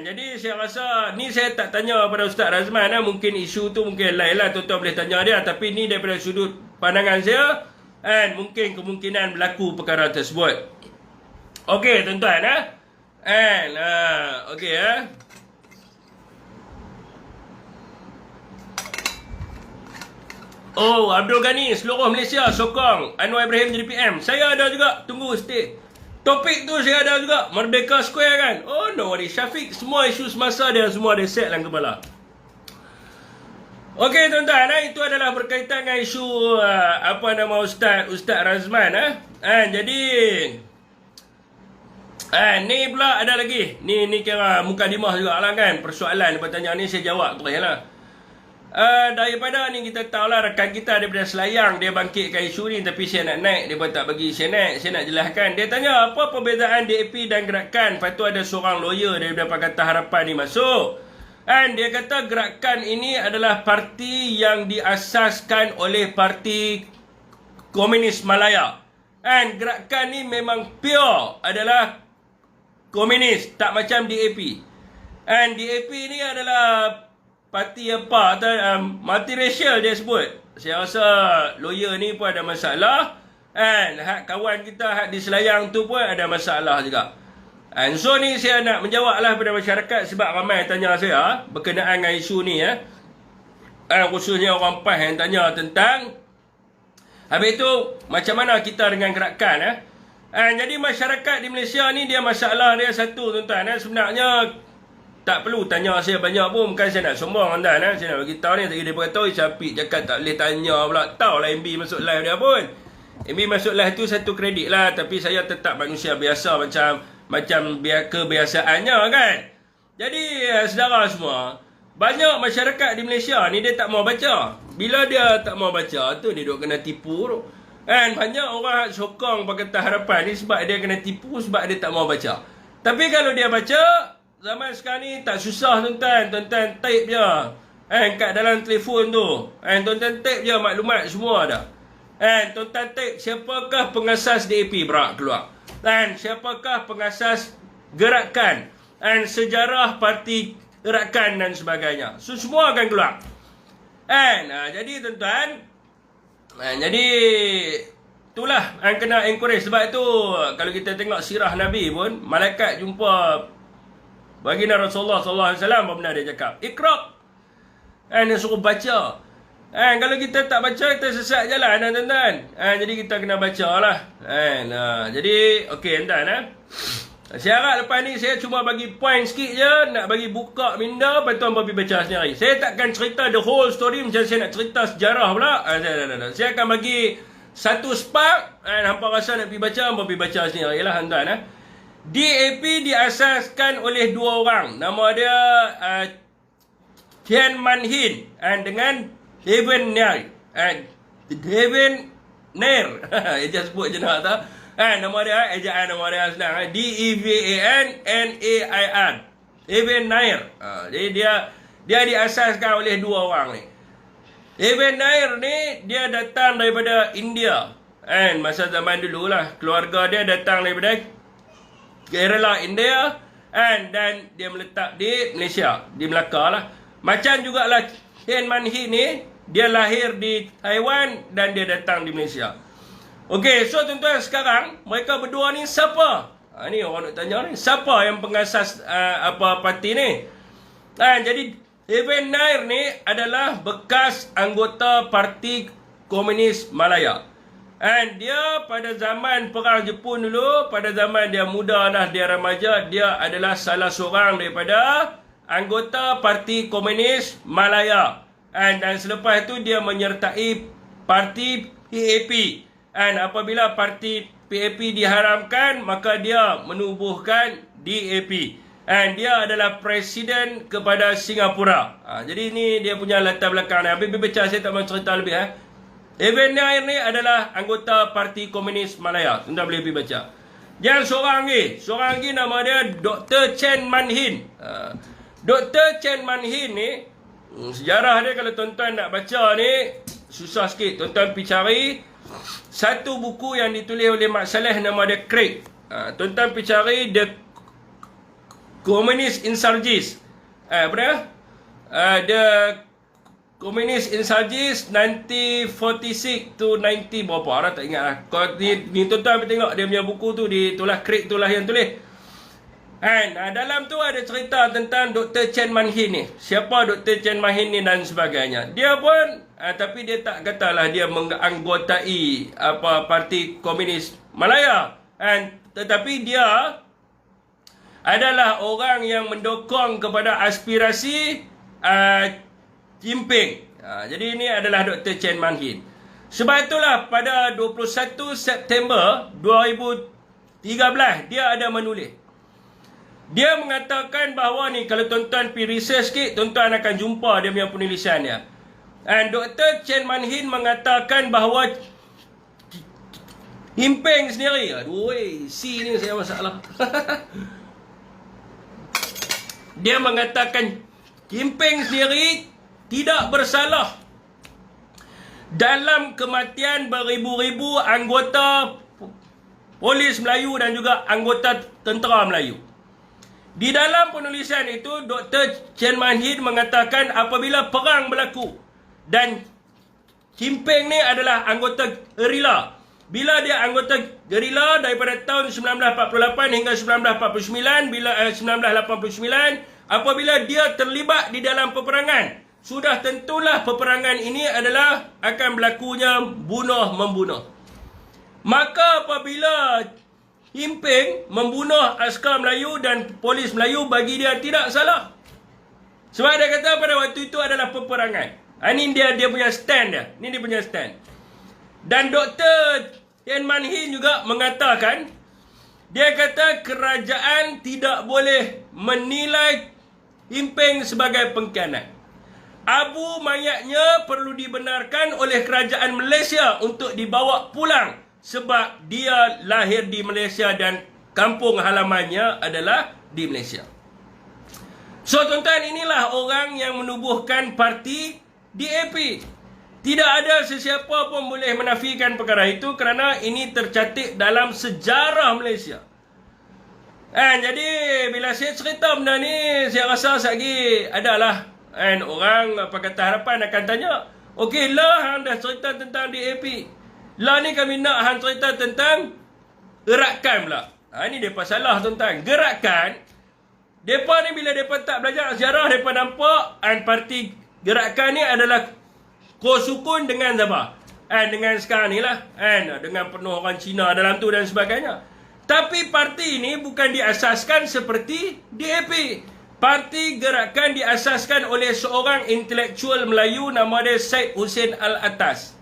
Speaker 1: Jadi saya rasa ni saya tak tanya pada Ustaz Razman mungkin isu tu mungkin lain lah, tuan-tuan boleh tanya dia, tapi ni daripada sudut pandangan saya mungkin kemungkinan berlaku perkara tersebut. Okey tuan-tuan okey Abdul Ghani, seluruh Malaysia sokong Anwar Ibrahim jadi PM. Saya ada juga, tunggu stay. Topik tu saya ada juga, Merdeka Square kan. No worry, Syafiq semua isu semasa dia semua ada set dalam kepala. Okey tuan-tuan, itu adalah berkaitan dengan isu Ustaz Razman jadi ni pula ada lagi. Ni kira mukadimah jugalah kan. Persoalan pertanyaan ni saya jawab terus lah. Daripada ni kita tahulah rakan kita daripada Selayang dia bangkitkan isu ni, tapi saya nak naik dia pun tak bagi saya naik. Saya nak jelaskan. Dia tanya apa perbezaan DAP dan Gerakan. Lepas tu ada seorang lawyer daripada Pakatan Harapan ni masuk. Dia kata Gerakan ini adalah parti yang diasaskan oleh Parti Komunis Malaya. Gerakan ni memang pure adalah komunis, tak macam DAP. DAP ni adalah parti multiracial dia sebut. Saya rasa lawyer ni pun ada masalah. Hak kawan kita hak di Selayang tu pun ada masalah juga. So ni saya nak menjawab lah pada masyarakat sebab ramai tanya saya berkenaan dengan isu ni khususnya orang PAS yang tanya tentang habis tu macam mana kita dengan Gerakan jadi masyarakat di Malaysia ni dia masalah dia satu tuan-tuan sebenarnya tak perlu tanya saya banyak pun, bukan saya nak sombong tuan-tuan saya nak bagi tahu ni, tadi dia berkata Syafiq cakap tak boleh tanya pula. Tahu lah MB masuk live dia pun. MB masuk live tu satu kredit lah, tapi saya tetap manusia biasa macam kebiasaannya kan. Jadi saudara semua, banyak masyarakat di Malaysia ni dia tak mau baca. Bila dia tak mau baca tu dia duk kena tipu tu. Kan banyak orang sokong Pakatan Harapan ni sebab dia kena tipu, sebab dia tak mau baca. Tapi kalau dia baca, zaman sekarang ni tak susah tuan-tuan. Tuan-tuan type je. Kat dalam telefon tu. Tuan-tuan type je maklumat semua dah. Tuan-tuan type siapakah pengasas DAP berak keluar. Siapakah pengasas gerakan sejarah parti gerakan dan sebagainya. So, semua akan keluar. Jadi tuan-tuan, jadi itulah yang kena encourage. Sebab tu kalau kita tengok sirah Nabi pun, malaikat jumpa baginda Rasulullah SAW, apa benda dia cakap? Iqra'. Dia suruh baca. Kalau kita tak baca, kita sesat jalan tuan-tuan. Jadi kita kena baca lah. Jadi okey tuan-tuan. Saya harap lepas ni saya cuma bagi point sikit je, nak bagi buka minda, lepas tu hampa pergi baca sendiri. Saya takkan cerita the whole story macam saya nak cerita sejarah pula. Saya akan bagi satu spark, hampa rasa nak pergi baca, hampa pergi baca sendiri lah tuan-tuan. DAP diasaskan oleh dua orang. Nama dia Tian Man Hin dengan Devan Nair. Devan Nair. Dia sebut je nak tak? Nama dia, ejaan nama dia senang. D-E-V-A-N-N-A-I-R. Devan Nair. Jadi dia diasaskan oleh dua orang ni. Devan Nair ni, dia datang daripada India. Masa zaman dulu lah. Keluarga dia datang daripada Kerala, India. Dan dia meletak di Malaysia. Di Melaka lah. Macam jugalah Tian Man Hin ni, dia lahir di Taiwan dan dia datang di Malaysia. Okey, so tuan-tuan, sekarang mereka berdua ni siapa? Ni orang nak tanya ni, siapa yang pengasas parti ni? Jadi Devan Nair ni adalah bekas anggota Parti Komunis Malaya. Dia pada zaman perang Jepun dulu, pada zaman dia muda lah, dia remaja, dia adalah salah seorang daripada anggota Parti Komunis Malaya. Dan selepas itu dia menyertai Parti PAP. Apabila Parti PAP diharamkan, maka dia menubuhkan DAP. Dia adalah presiden kepada Singapura. Jadi ni dia punya latar belakang. Habis baca, saya tak mahu cerita lebih. Devan Nair ni adalah anggota Parti Komunis Malaya. Anda boleh pergi baca. Yang seorang lagi nama dia Dr. Tian Man Hin. Dr. Tian Man Hin ni, sejarah dia kalau tuan-tuan nak baca ni, susah sikit. Tuan-tuan pergi cari satu buku yang ditulis oleh Mak Saleh, nama dia Craig. Tuan-tuan pergi cari The Communist Insurgents. The Communist Insurgents 1946 to 90 berapa lah, tak ingat lah. Kalau ni tuan-tuan pergi tengok dia punya buku tu, itulah Craig itulah yang tulis. Dalam tu ada cerita tentang Dr. Tian Man Hin ni. Siapa Dr. Tian Man Hin ni dan sebagainya. Dia pun tapi dia tak katalah dia menganggotai Parti Komunis Malaya. Tetapi dia adalah orang yang mendukung kepada aspirasi Jinping. Jadi ini adalah Dr. Tian Man Hin. Sebab itulah pada 21 September 2013 dia ada menulis. Dia mengatakan bahawa ni, kalau tuan-tuan pergi research sikit, tuan-tuan akan jumpa dia punya penulisan dia. Dr. Tian Man Hin mengatakan bahawa Jinping sendiri, C ni saya masalah. Dia mengatakan Jinping sendiri tidak bersalah dalam kematian beribu-ribu anggota polis Melayu dan juga anggota tentera Melayu. Di dalam penulisan itu, Dr. Tian Man Hin mengatakan apabila perang berlaku dan Jinping ni adalah anggota gerila. Bila dia anggota gerila daripada tahun 1948 hingga 1949, bila 1989, apabila dia terlibat di dalam peperangan, sudah tentulah peperangan ini adalah akan berlakunya bunuh-membunuh. Maka apabila Jinping membunuh askar Melayu dan polis Melayu, bagi dia tidak salah. Sebab dia kata pada waktu itu adalah peperangan. Ini dia punya stand dia. Ini dia punya stand. Dan Dr. Tian Man Hin juga mengatakan, dia kata kerajaan tidak boleh menilai Imping sebagai pengkhianat. Abu mayatnya perlu dibenarkan oleh kerajaan Malaysia untuk dibawa pulang sebab dia lahir di Malaysia dan kampung halamannya adalah di Malaysia. So tuan-tuan, inilah orang yang menubuhkan parti DAP. Tidak ada sesiapa pun boleh menafikan perkara itu kerana ini tercatat dalam sejarah Malaysia. Jadi bila saya cerita benda ni, saya rasa lagi adalah orang Pakatan Harapan akan tanya, okey lah hang dah cerita tentang DAP. Lah ni kami nak hang cerita tentang gerakan pula. Ini depa salah tuan-tuan. Gerakan, depa ni bila depa tak belajar sejarah, depa nampak parti gerakan ni adalah Kosukun dengan siapa? Dengan sekarang ni lah. Dengan penuh orang Cina dalam tu dan sebagainya. Tapi parti ini bukan diasaskan seperti DAP. Parti gerakan diasaskan oleh seorang intelektual Melayu nama dia Syed Hussein Alatas.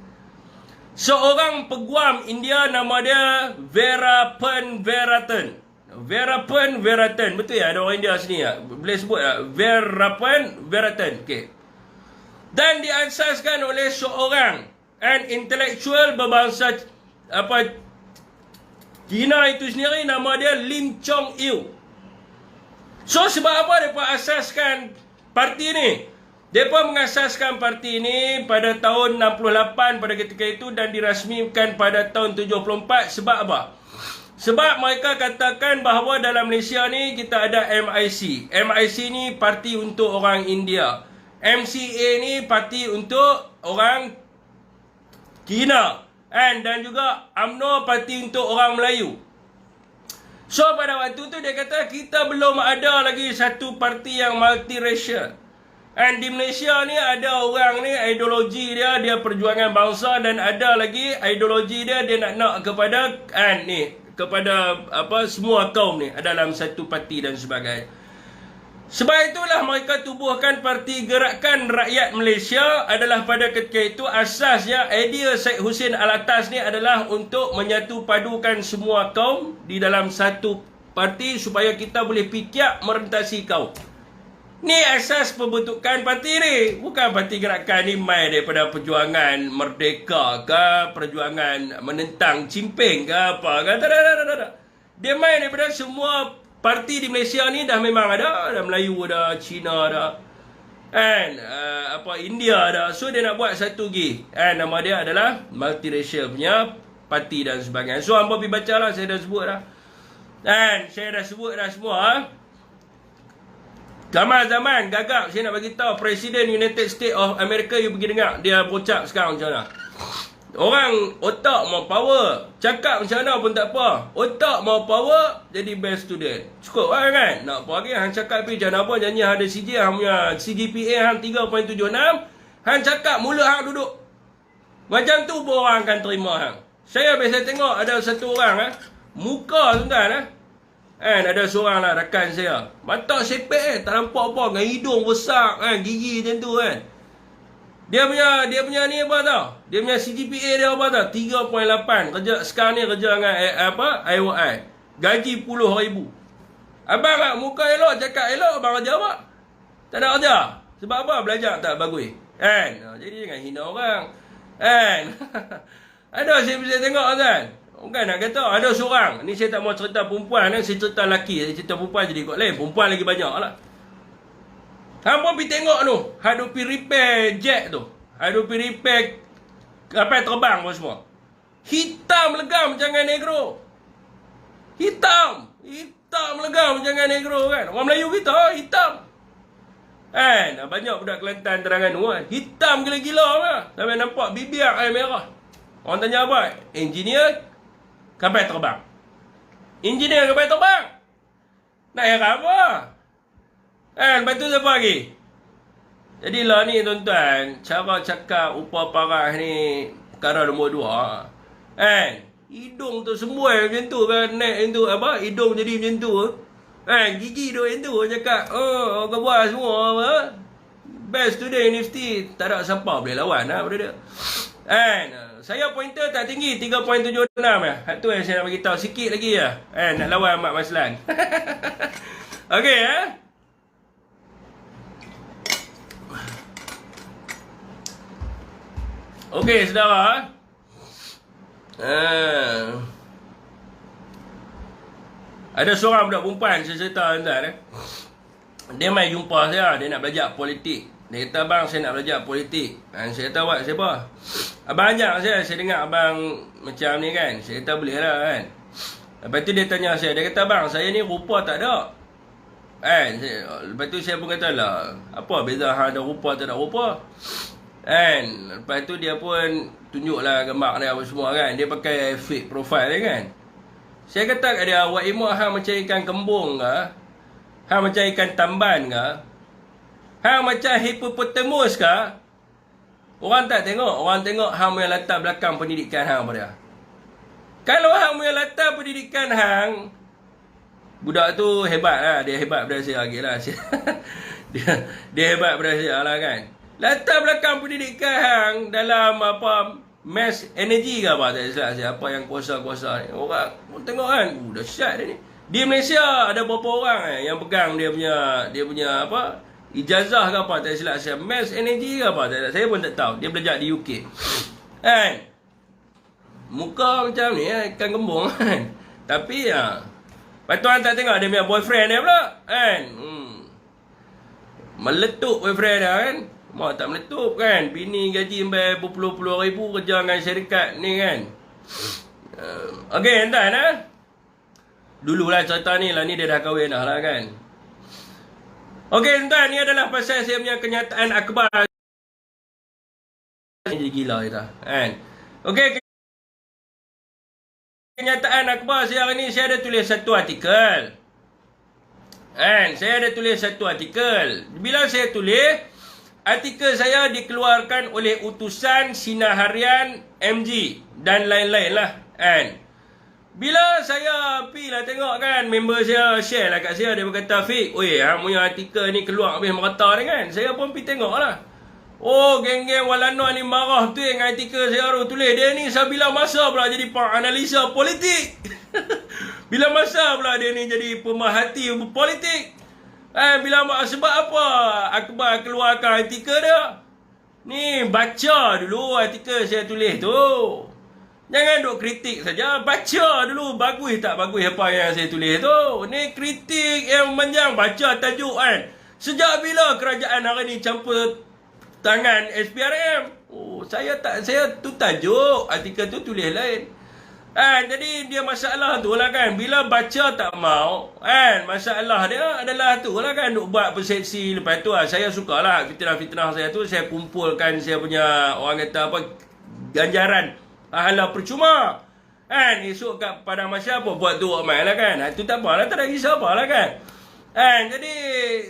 Speaker 1: Seorang peguam India nama dia Veerapan Veerapan. Betul ya? Ada orang India sini ya? Boleh sebut ya? Veerapan Veerapan. Okey. Dan diasaskan oleh seorang intelektual berbangsa Cina itu sendiri, nama dia Lim Chong Yu. So sebab apa mereka asaskan parti ni? Mereka mengasaskan parti ni pada tahun 68 pada ketika itu dan dirasmikan pada tahun 74. Sebab apa? Sebab mereka katakan bahawa dalam Malaysia ni kita ada MIC. MIC ni parti untuk orang India. MCA ni parti untuk orang Cina. Dan juga UMNO parti untuk orang Melayu. So pada waktu tu dia kata kita belum ada lagi satu parti yang multiracial. Di Malaysia ni ada orang ni ideologi dia perjuangan bangsa, dan ada lagi ideologi dia nak kepada kepada semua kaum ni dalam satu parti dan sebagainya. Sebab itulah mereka tubuhkan Parti Gerakan Rakyat Malaysia adalah pada ketika itu asasnya idea Syed Hussein Alatas ni adalah untuk menyatu padukan semua kaum di dalam satu parti supaya kita boleh pikir merentasi kaum. Ni asas pembentukan parti ni. Bukan Parti Gerakan ni main daripada perjuangan merdeka ke, perjuangan menentang cimping ke apa ke. Tak. Dia main daripada semua parti di Malaysia ni dah memang ada Melayu ada, Cina ada, India ada. So dia nak buat satu lagi, nama dia adalah multiracial punya parti dan sebagainya. So hampa pergi baca lah, saya dah sebut dah. Saya dah sebut dah semua. Zaman gagap saya nak bagi tahu Presiden United States of America, you pergi dengar dia berucap sekarang macam mana. Orang otak mau power, cakap macam mana pun tak apa. Otak mau power, jadi best student. Cukup lah kan? Nak apa lagi? Hang cakap pergi macam apa? Janji ada CJ, hang punya CGPA hang 3.76. Hang cakap mulut hang duduk. Macam tu pun orang akan terima hang. Saya biasa tengok ada satu orang muka tuan-tuan ada seorang lah rakan saya. Mata sepek tak nampak apa, dengan hidung besar gigi macam tu Dia punya ni apa tau? Dia punya CGPA dia apa tau? 3.8. Kerja sekarang ni kerja dengan IOI. Gaji RM10,000. Abang muka elok, cakap elok, abang kerja apa? Tak ada kerja. Sebab apa? Belajar tak bagus. Jadi jangan hina orang. Ada saya bisa tengok kan? Bukan nak kata ada seorang. Ni saya tak mau cerita perempuan, saya cerita lelaki. Saya cerita perempuan jadi kot lain. Perempuan lagi banyak lah. Hampa pergi tengok tu, hadu pergi repair jet tu. Hadu pergi repair kapal terbang pun semua. Hitam legam jangan negro. Hitam legam jangan negro kan. Orang Melayu kita hitam. Banyak budak Kelantan Terengganu hitam gila-gila lah. Sampai nampak bibir air merah. Orang tanya apa? Engineer kapal terbang. Engineer kapal terbang. Nak heran apa? Lepas tu siapa lagi? Jadilah ni tuan-tuan, cara cakap upah parah ni perkara nombor 2. Hidung tu semua macam tu kan, naik tu apa? Hidung jadi macam tu. Gigi tu macam tu cakap, kau buat semua apa? Best student university, tak ada siapa boleh lawan lah pada dia. Saya pointer tak tinggi 3.76 tu yang saya nak bagi tahu sikit lagi nak lawan Mak Maslan. Okey Okey, saudara. Ada seorang budak perempuan saya cerita tuan. Dia mai jumpa saya, dia nak belajar politik. Dia kata, abang saya nak belajar politik. Saya kata, awak siapa? Abang ajak saya dengar abang macam ni kan. Saya kata, boleh lah kan. Lepas tu dia tanya saya, dia kata, abang saya ni rupa tak ada. Lepas tu saya pun kata lah, apa beza hang ada rupa tak ada rupa? Lepas tu dia pun tunjuklah gambar dia apa semua kan. Dia pakai fake profile dia kan. Saya kata kat dia, awak imak hang macam ikan kembung ke? Hang macam ikan tamban ke? Hang macam hippopotamus ke? Orang tak tengok. Orang tengok hang punya latar belakang pendidikan hang pada. Kalau hang punya latar pendidikan hang, budak tu hebat lah. Dia hebat pada saya lagi lah. dia hebat pada saya lah kan. Latar belakang pendidikan hang dalam apa, mass energy ke apa, tak silap saya. Apa yang kuasa-kuasa ni. Orang tengok kan, dahsyat dia ni. Di Malaysia ada berapa orang yang pegang dia punya apa, ijazah ke apa, tak silap saya. Mass energy ke apa, tak silap. Saya pun tak tahu. Dia belajar di UK. Kan? Muka macam ni, ikan gembung kan. Tapi lepas tu tak tengok dia punya boyfriend dia pula. Kan? Meletup boyfriend dia kan. Mau tak meletup kan. Bini gaji sampai berpuluh-puluh ribu kerja dengan syarikat ni kan. Okey, tuan dululah cerita ni lah, ni dia dah kahwin dah lah kan. Okey tuan, ni adalah pasal saya punya kenyataan akhbar. Jadi gila kita kan. Okey, kenyataan akhbar saya hari ni, saya ada tulis satu artikel. Saya ada tulis satu artikel. Bila saya tulis, artikel saya dikeluarkan oleh utusan Sinar Harian, MG dan lain-lain lah. Bila saya pergi lah tengok kan, member saya share lah kat saya. Dia berkata, Fik, oi, hang punya artikel ni keluar habis merata ni kan. Saya pun pergi tengok lah. Oh, geng-geng Walana ni marah tu dengan artikel saya baru tulis. Dia ni bila masa pula jadi penganalisa politik. Bila masa pula dia ni jadi pemerhati politik. Sebab apa akhbar keluarkan artikel dia? Ni baca dulu artikel saya tulis tu. Jangan duk kritik saja. Baca dulu bagus tak bagus apa yang saya tulis tu. Ni kritik yang panjang. Baca tajuk kan. Sejak bila kerajaan hari ni campur tangan SPRM? Saya tu tajuk. Artikel tu tulis lain. Jadi dia masalah tu lah kan. Bila baca tak mau masalah dia adalah tu lah kan. Duk buat persepsi. Lepas tu saya sukalah fitnah-fitnah saya tu. Saya kumpulkan saya punya, orang kata apa, ganjaran pahala percuma. Esok kat Padang Masyar apa buat tu ramai lah kan. Itu tak apa lah, tak ada kisah apa lah kan. Jadi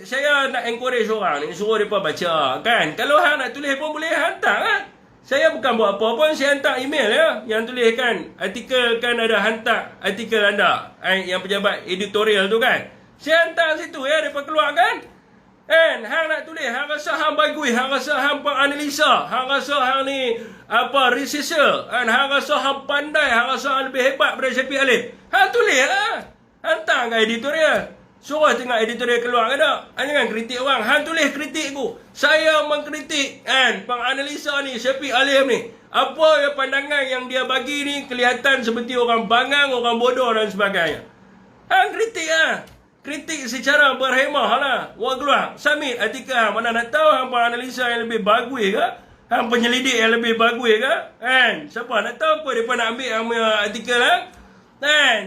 Speaker 1: saya nak encourage orang ni, suruh mereka baca kan. Kalau hang nak tulis pun boleh hantar kan. Saya bukan buat apa pun, saya hantar email ya. Yang tulis kan, artikel kan ada hantar artikel anda, yang pejabat editorial tu kan. Saya hantar situ ya, mereka keluar kan. Hang nak tulis, hang rasa hang bagus, hang rasa hang penganalisa, hang rasa hang ni apa, researcher, hang rasa hang pandai, hang rasa hang lebih hebat daripada Syafiq Alif. Hang tulis lah. Hantar ke editorial. Suruh tengok editorial keluar ke tak. Jangan kritik orang. Hang tulis kritik ku. Saya mengkritik penganalisa ni, Syafiq Alif ni. Apa yang pandangan yang dia bagi ni kelihatan seperti orang bangang, orang bodoh dan sebagainya. Hang kritik lah. Kritik secara berhemah lah. Orang keluar, submit artikel hang. Mana nak tahu hang penganalisa yang lebih bagus ke? Hang penyelidik yang lebih bagus ke? Siapa nak tahu apa mereka nak ambil hang punya artikel lah?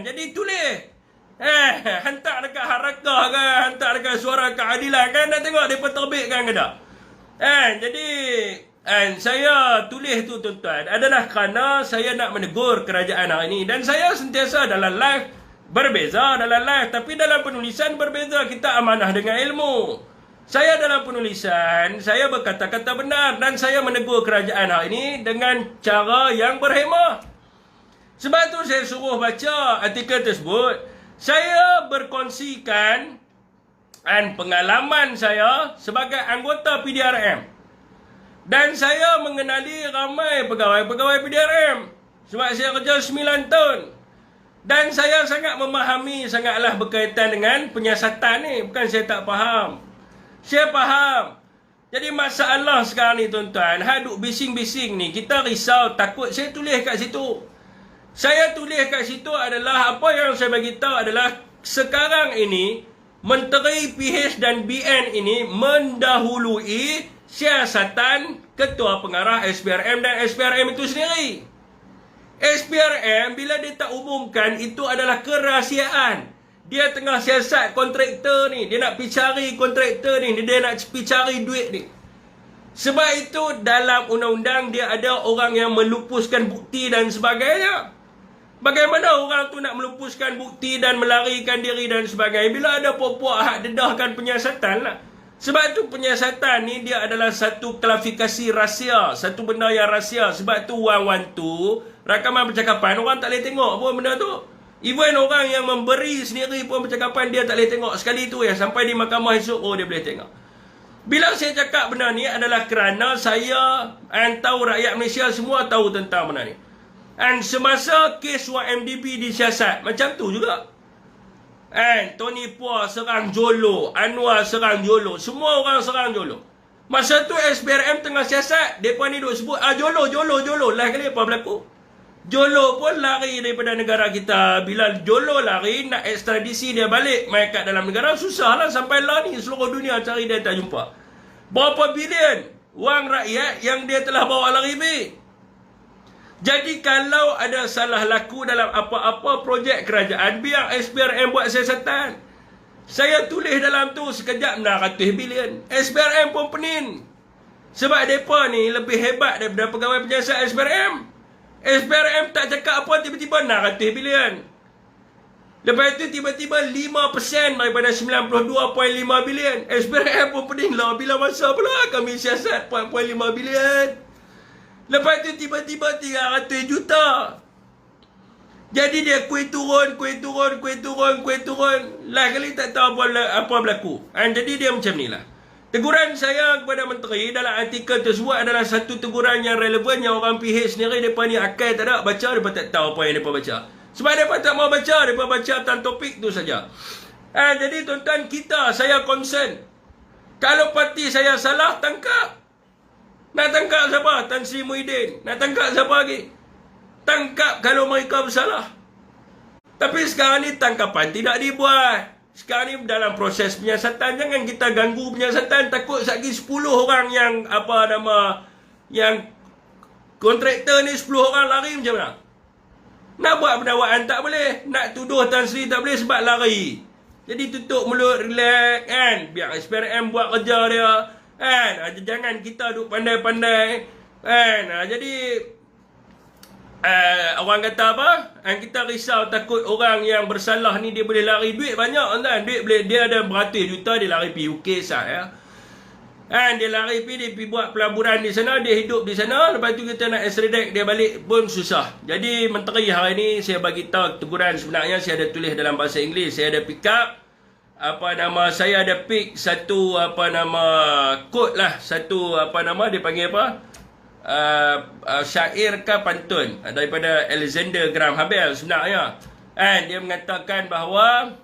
Speaker 1: Jadi tulis. Hantar dekat Harakah ke? Hantar dekat Suara Keadilan kan? Nak tengok mereka terbitkan ke tak? Jadi saya tulis tu tuan-tuan adalah kerana saya nak menegur kerajaan hari ini. Dan saya sentiasa dalam live berbeza dalam live, tapi dalam penulisan berbeza. Kita amanah dengan ilmu. Saya dalam penulisan, saya berkata-kata benar dan saya menegur kerajaan hari ini dengan cara yang berhemah. Sebab tu saya suruh baca artikel tersebut. Saya berkongsikan pengalaman saya sebagai anggota PDRM. Dan saya mengenali ramai pegawai-pegawai PDRM. Sebab saya kerja 9 tahun. Dan saya sangat memahami, sangatlah berkaitan dengan penyiasatan ni. Bukan saya tak faham. Saya faham. Jadi masalah sekarang ni tuan-tuan, duk bising-bising ni, kita risau, takut. Saya tulis kat situ. Saya tulis kat situ adalah, apa yang saya bagi tahu adalah, sekarang ini, Menteri PH dan BN ini mendahului siasatan Ketua Pengarah SPRM dan SPRM itu sendiri. SPRM bila dia tak umumkan, itu adalah kerahsiaan. Dia tengah siasat kontraktor ni. Dia nak pergi cari kontraktor ni. Dia nak pergi cari duit ni. Sebab itu dalam undang-undang dia ada orang yang melupuskan bukti dan sebagainya. Bagaimana orang tu nak melupuskan bukti dan melarikan diri dan sebagainya bila ada puak-puak hak dedahkan penyiasatan lah. Sebab tu penyiasatan ni dia adalah satu klasifikasi rahsia, satu benda yang rahsia. Sebab tu tu rakaman percakapan orang tak boleh tengok pun benda tu. Even orang yang memberi sendiri pun percakapan dia tak boleh tengok. Sekali tu ya, sampai di mahkamah esok dia boleh tengok. Bila saya cakap benda ni adalah kerana saya tahu rakyat Malaysia semua tahu tentang benda ni. Dan semasa kes YMDB disiasat, macam tu juga. Tony Phua serang Jolo, Anwar serang Jolo, semua orang serang Jolo. Masa tu SPRM tengah siasat, mereka ni duk sebut, Jolo. Lah kali apa berlaku? Jolo pun lari daripada negara kita. Bila Jolo lari, nak ekstradisi dia balik mai kat dalam negara, susah lah. Sampai lah ni seluruh dunia cari dia tak jumpa. Berapa bilion wang rakyat yang dia telah bawa lari pergi. Jadi kalau ada salah laku dalam apa-apa projek kerajaan, biar SPRM buat siasatan. Saya tulis dalam tu sekejap 600 bilion. SPRM pun penin. Sebab mereka ni lebih hebat daripada pegawai penyiasat SPRM. SPRM tak cakap apa, tiba-tiba 600 bilion. Lepas itu tiba-tiba 5% daripada 92.5 bilion. SPRM pun pening lah. Bila masa pula kami siasat 0.5 bilion. Lepas tu tiba-tiba 300 juta. Jadi dia kuih turun. Lah kali tak tahu apa berlaku. Jadi dia macam ni lah. Teguran saya kepada menteri dalam artikel tersebut adalah satu teguran yang relevan, yang orang PH sendiri, mereka ni akal tak ada, baca mereka tak tahu apa yang mereka baca. Sebab mereka tak mau baca, mereka baca tentang topik tu saja. Jadi tuan-tuan, saya concern. Kalau parti saya salah, tangkap. Nak tangkap siapa? Tan Sri Muhyiddin. Nak tangkap siapa lagi? Tangkap kalau mereka bersalah. Tapi sekarang ni tangkapan tidak dibuat. Sekarang ni dalam proses penyiasatan. Jangan kita ganggu penyiasatan. Takut lagi 10 orang yang yang kontraktor ni 10 orang lari macam mana? Nak buat pendakwaan tak boleh. Nak tuduh Tan Sri tak boleh sebab lari. Jadi tutup mulut, relax kan. Biar SPRM buat kerja dia. Jangan kita duk pandai-pandai. Jadi orang kata apa? Kita risau takut orang yang bersalah ni dia boleh lari duit banyak kan. Duit boleh, dia ada beratus juta, dia lari pergi UK sah ya. Dia lari pergi, dia pergi buat pelaburan di sana, dia hidup di sana. Lepas tu kita nak extradite dia balik pun susah. Jadi menteri hari ni saya bagi tahu teguran sebenarnya saya ada tulis dalam bahasa Inggeris. Saya ada pick up saya ada pick satu quote lah, satu dia panggil apa? Syair ke pantun daripada Alexander Graham Bell sebenarnya. Dia mengatakan bahawa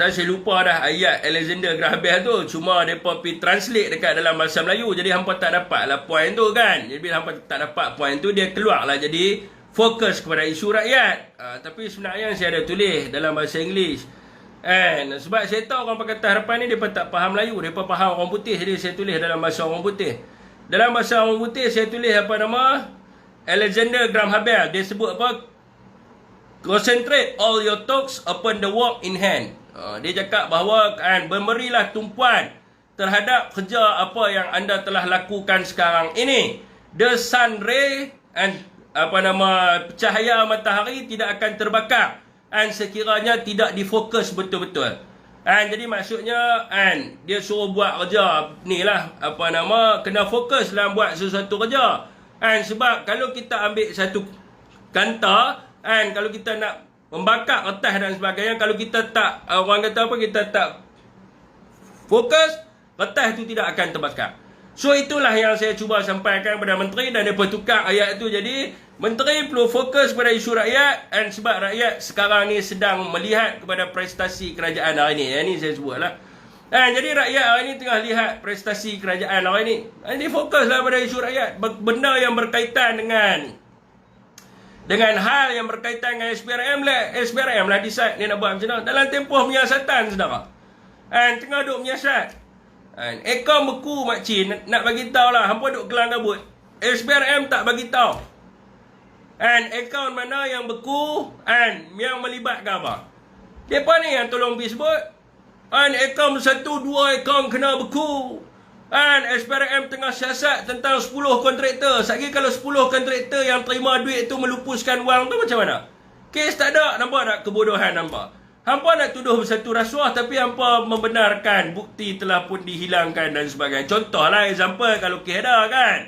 Speaker 1: saya lupa dah ayat Alexander Graham Bell tu, cuma depa pergi translate dekat dalam bahasa Melayu, jadi hampa tak dapat lah point tu kan. Jadi bila hampa tak dapat point tu, dia keluar lah jadi fokus kepada isu rakyat. Tapi sebenarnya saya ada tulis dalam bahasa Inggeris. Sebab saya tahu orang Pakatan Harapan ni mereka tak faham Melayu, mereka faham orang putih, jadi saya tulis dalam bahasa orang putih. Dalam bahasa orang putih saya tulis Alexander Graham Bell. Dia sebut apa? Concentrate all your talks upon the work in hand. Dia cakap bahawa memberilah tumpuan terhadap kerja apa yang anda telah lakukan sekarang ini. The sun ray and cahaya matahari tidak akan terbakar sekiranya tidak difokus betul-betul. Jadi maksudnya dia suruh buat kerja ni lah kena fokus dalam buat sesuatu kerja. Sebab kalau kita ambil satu kanta kalau kita nak membakar kertas dan sebagainya, kalau kita tak kita tak fokus, kertas itu tidak akan terbakar. So itulah yang saya cuba sampaikan kepada menteri, dan dia tukar ayat itu jadi menteri perlu fokus pada isu rakyat, dan sebab rakyat sekarang ni sedang melihat kepada prestasi kerajaan hari ini. Yang ni saya sebutlah. Jadi rakyat hari ni tengah lihat prestasi kerajaan hari ni. Ini fokuslah pada isu rakyat. Benda yang berkaitan dengan hal yang berkaitan dengan SPRM lah decide dia nak buat macam mana. Dalam tempoh menyiasatan, saudara. Tengah duk menyiasat. Akaun beku makcik nak bagi tahu lah. Hampa duk kelang kabut. SPRM tak bagi tahu. Akaun mana yang beku yang melibatkan apa. Depa ni yang tolong pergi sebut. Akaun 1, 2 akaun kena beku. SPRM tengah siasat tentang 10 kontraktor. Satgi kalau 10 kontraktor yang terima duit tu melupuskan wang tu macam mana? Kes tak ada. Nampak tak kebodohan nampak? Hampa nak tuduh bersatu rasuah tapi hampa membenarkan bukti telah pun dihilangkan dan sebagainya. Contohlah example kalau kes ada kan.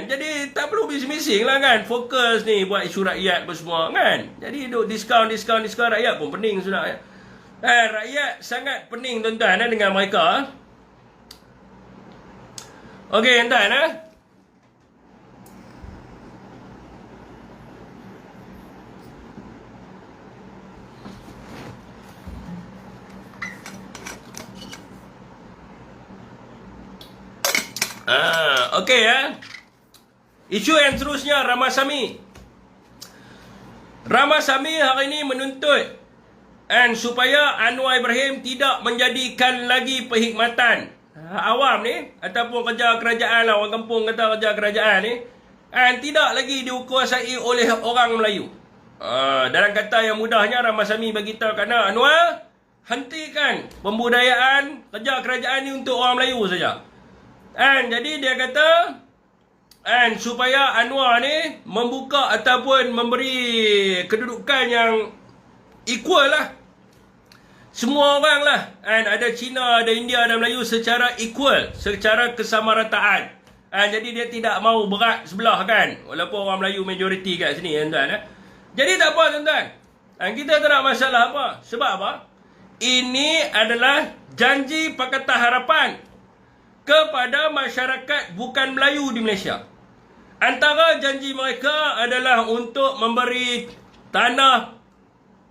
Speaker 1: Jadi tak perlu bising-bising lah kan. Fokus ni buat isu rakyat apa semua kan. Jadi duk diskaun rakyat pun pening sudah. Rakyat sangat pening tuan-tuan dengan mereka. Okey tuan-tuan okey isu yang seterusnya Ramasamy. Ramasamy hari ini menuntut supaya Anwar Ibrahim tidak menjadikan lagi perkhidmatan awam ni ataupun kerja kerajaan lah, orang kampung kata kerja kerajaan ni tidak lagi dikuasai oleh orang Melayu. Dalam kata yang mudahnya Ramasamy bagi tahu kerana Anwar hentikan pembudayaan kerja kerajaan ni untuk orang Melayu saja. Jadi dia kata supaya Anwar ni membuka ataupun memberi kedudukan yang equal lah. Semua orang lah. Ada Cina, ada India, ada Melayu secara equal. Secara kesamarataan. Jadi dia tidak mau berat sebelah kan. Walaupun orang Melayu majoriti kat sini tuan-tuan. Jadi tak apa tuan-tuan. Kita tak ada masalah apa. Sebab apa? Ini adalah janji Pakatan Harapan kepada masyarakat bukan Melayu di Malaysia. Antara janji mereka adalah untuk memberi tanah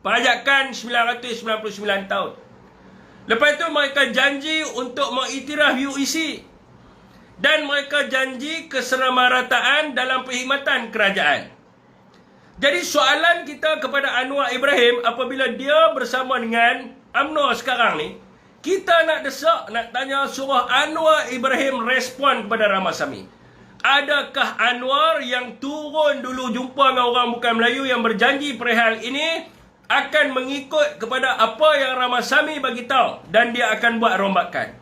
Speaker 1: pajakan 999 tahun. Lepas itu mereka janji untuk mengiktiraf UEC. Dan mereka janji kesamarataan dalam perkhidmatan kerajaan. Jadi soalan kita kepada Anwar Ibrahim apabila dia bersama dengan UMNO sekarang ni, kita nak desak, nak tanya suruh Anwar Ibrahim respon kepada Ramasamy. Adakah Anwar yang turun dulu jumpa dengan orang bukan Melayu yang berjanji perihal ini akan mengikut kepada apa yang Ramasamy bagi tahu dan dia akan buat rombakan.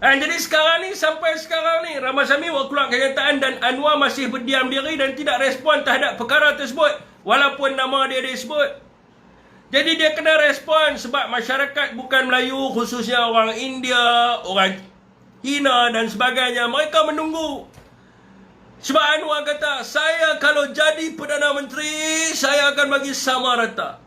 Speaker 1: Jadi sekarang ni, sampai sekarang ni Ramasamy buat keluar kenyataan dan Anwar masih berdiam diri dan tidak respon terhadap perkara tersebut walaupun nama dia disebut. Jadi dia kena respon sebab masyarakat bukan Melayu, khususnya orang India, orang Cina dan sebagainya, mereka menunggu. Sebab Anwar kata, saya kalau jadi Perdana Menteri, saya akan bagi sama rata.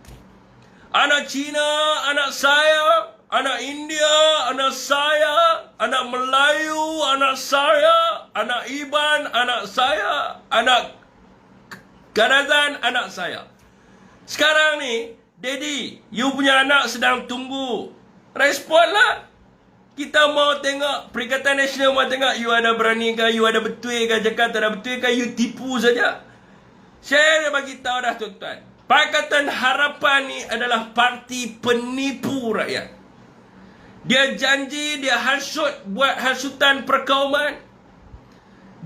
Speaker 1: Anak Cina, anak saya, anak India, anak saya, anak Melayu, anak saya, anak Iban, anak saya, anak Kadazan, anak saya. Sekarang ni, Daddy, you punya anak sedang tunggu. Responlah. Kita mau tengok, Perikatan Nasional mau tengok, you ada berani ke, you ada betul ke, cakap tak ada betul ke, you tipu saja. Saya bagi tahu dah tuan-tuan. Pakatan Harapan ni adalah parti penipu rakyat. Dia janji, dia hasut, buat hasutan perkauman.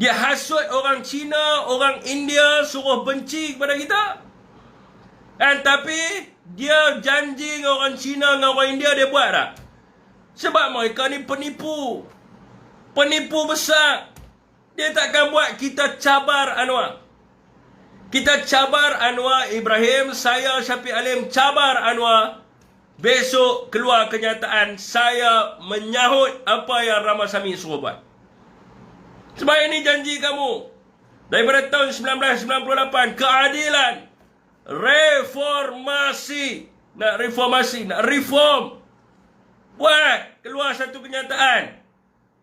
Speaker 1: Dia hasut orang Cina, orang India, suruh benci kepada kita. Tapi dia janji dengan orang Cina, dengan orang India, dia buat tak? Sebab mereka ni penipu. Penipu besar. Dia takkan buat kita cabar Anwar. Kita cabar Anwar Ibrahim. Saya Syafiq Alim cabar Anwar. Besok keluar kenyataan saya menyahut apa yang Ramasamy suruh buat. Sebab ini janji kamu. Daripada tahun 1998. Keadilan. Reformasi. Nak reformasi. Nak reform. Buat. Keluar satu kenyataan.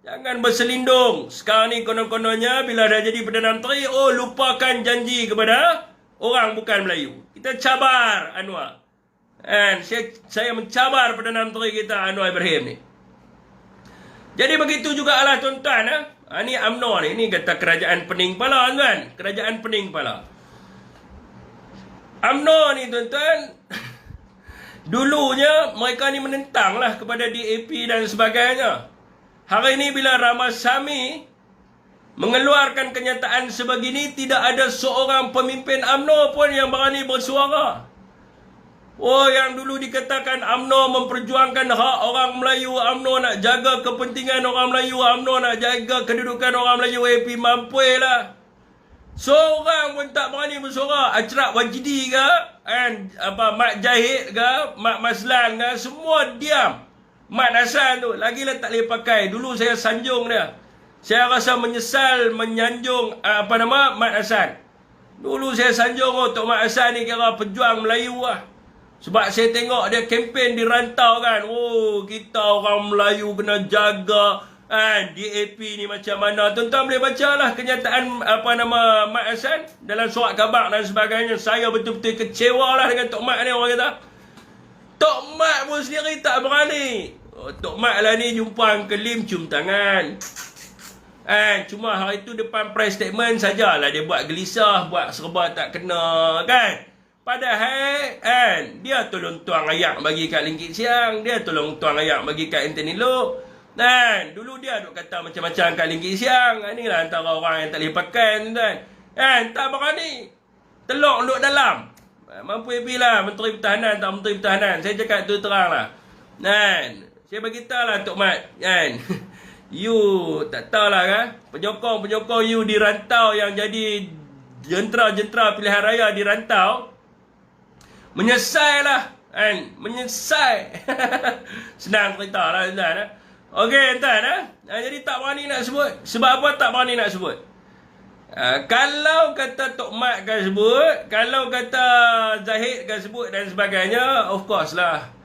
Speaker 1: Jangan berselindung. Sekarang ni konon-kononnya bila dah jadi Perdana Menteri, lupakan janji kepada orang bukan Melayu. Kita cabar Anwar. And saya mencabar Perdana Menteri kita Anwar Ibrahim ni. Jadi begitu jugalah tuan-tuan. Ni UMNO ni kata kerajaan pening kepala tuan. Kerajaan pening kepala. UMNO ni tuan-tuan, dulunya mereka ni menentanglah kepada DAP dan sebagainya. Hari ini bila Ramasamy mengeluarkan kenyataan sebegini, tidak ada seorang pemimpin UMNO pun yang berani bersuara. Oh, yang dulu dikatakan UMNO memperjuangkan hak orang Melayu, UMNO nak jaga kepentingan orang Melayu, UMNO nak jaga kedudukan orang Melayu, AP mampulah. Seorang pun tak berani bersuara. Achraf Wajidi ke, Mat Jahid ke, Mat Maslan ke, semua diam. Mat Hassan tu, lagilah tak boleh pakai. Dulu saya sanjung dia. Saya rasa menyesal menyanjung Mat Hassan. Dulu saya sanjung Tok Mat Hassan ni kira pejuang Melayu lah. Sebab saya tengok dia kempen di rantau kan. Oh, kita orang Melayu kena jaga DAP ni macam mana. Tuan-tuan boleh baca lah kenyataan Mat Hassan dalam surat khabar dan sebagainya. Saya betul-betul kecewa lah dengan Tok Mat ni, orang kata. Tok Mat pun sendiri tak berani. Tok Mat lah ni jumpa Uncle Lim cium tangan. Cuma hari tu depan press statement sajalah dia buat gelisah, buat serba tak kena kan. Padahal dia tolong tuang ayak bagi kat Linggit Siang, dia tolong tuang ayak bagi kat Anthony Loh. Dulu dia duk kata macam-macam kat Linggit Siang. Inilah antara orang yang tak boleh pakai tuan. Tak berani. Telok duduk dalam. Mampu lah Menteri Pertahanan tak Menteri Pertahanan. Saya cakap tu terang lah. Saya beritahu lah Tok Mat you tak tahulah kan, penyokong-penyokong you di rantau yang jadi jentera-jentera pilihan raya di rantau menyesal lah menyesal. Senang cerita lah tuan. Okey tuan. Jadi tak berani nak sebut. Sebab apa tak berani nak sebut? Kalau kata Tok Mat kan sebut, kalau kata Zahid kan sebut dan sebagainya, of course lah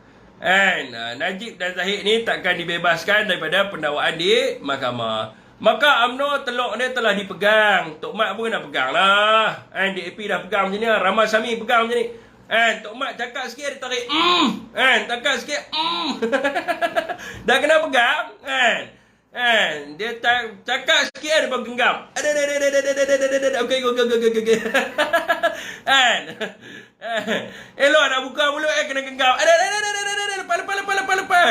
Speaker 1: Najib dan Zahid ni takkan dibebaskan daripada pendakwaan di mahkamah. Maka UMNO telok dia telah dipegang. Tok Mat pun dah pegang lah. DAP dah pegang macam ni. Ramasamy pegang macam ni. Tok Mat cakap sikit dia tarik. Cakap sikit. Dah kena pegang. Dia cakap sikit dia pun genggam. Okey. Elok nak buka mulut kena genggam. Lepas.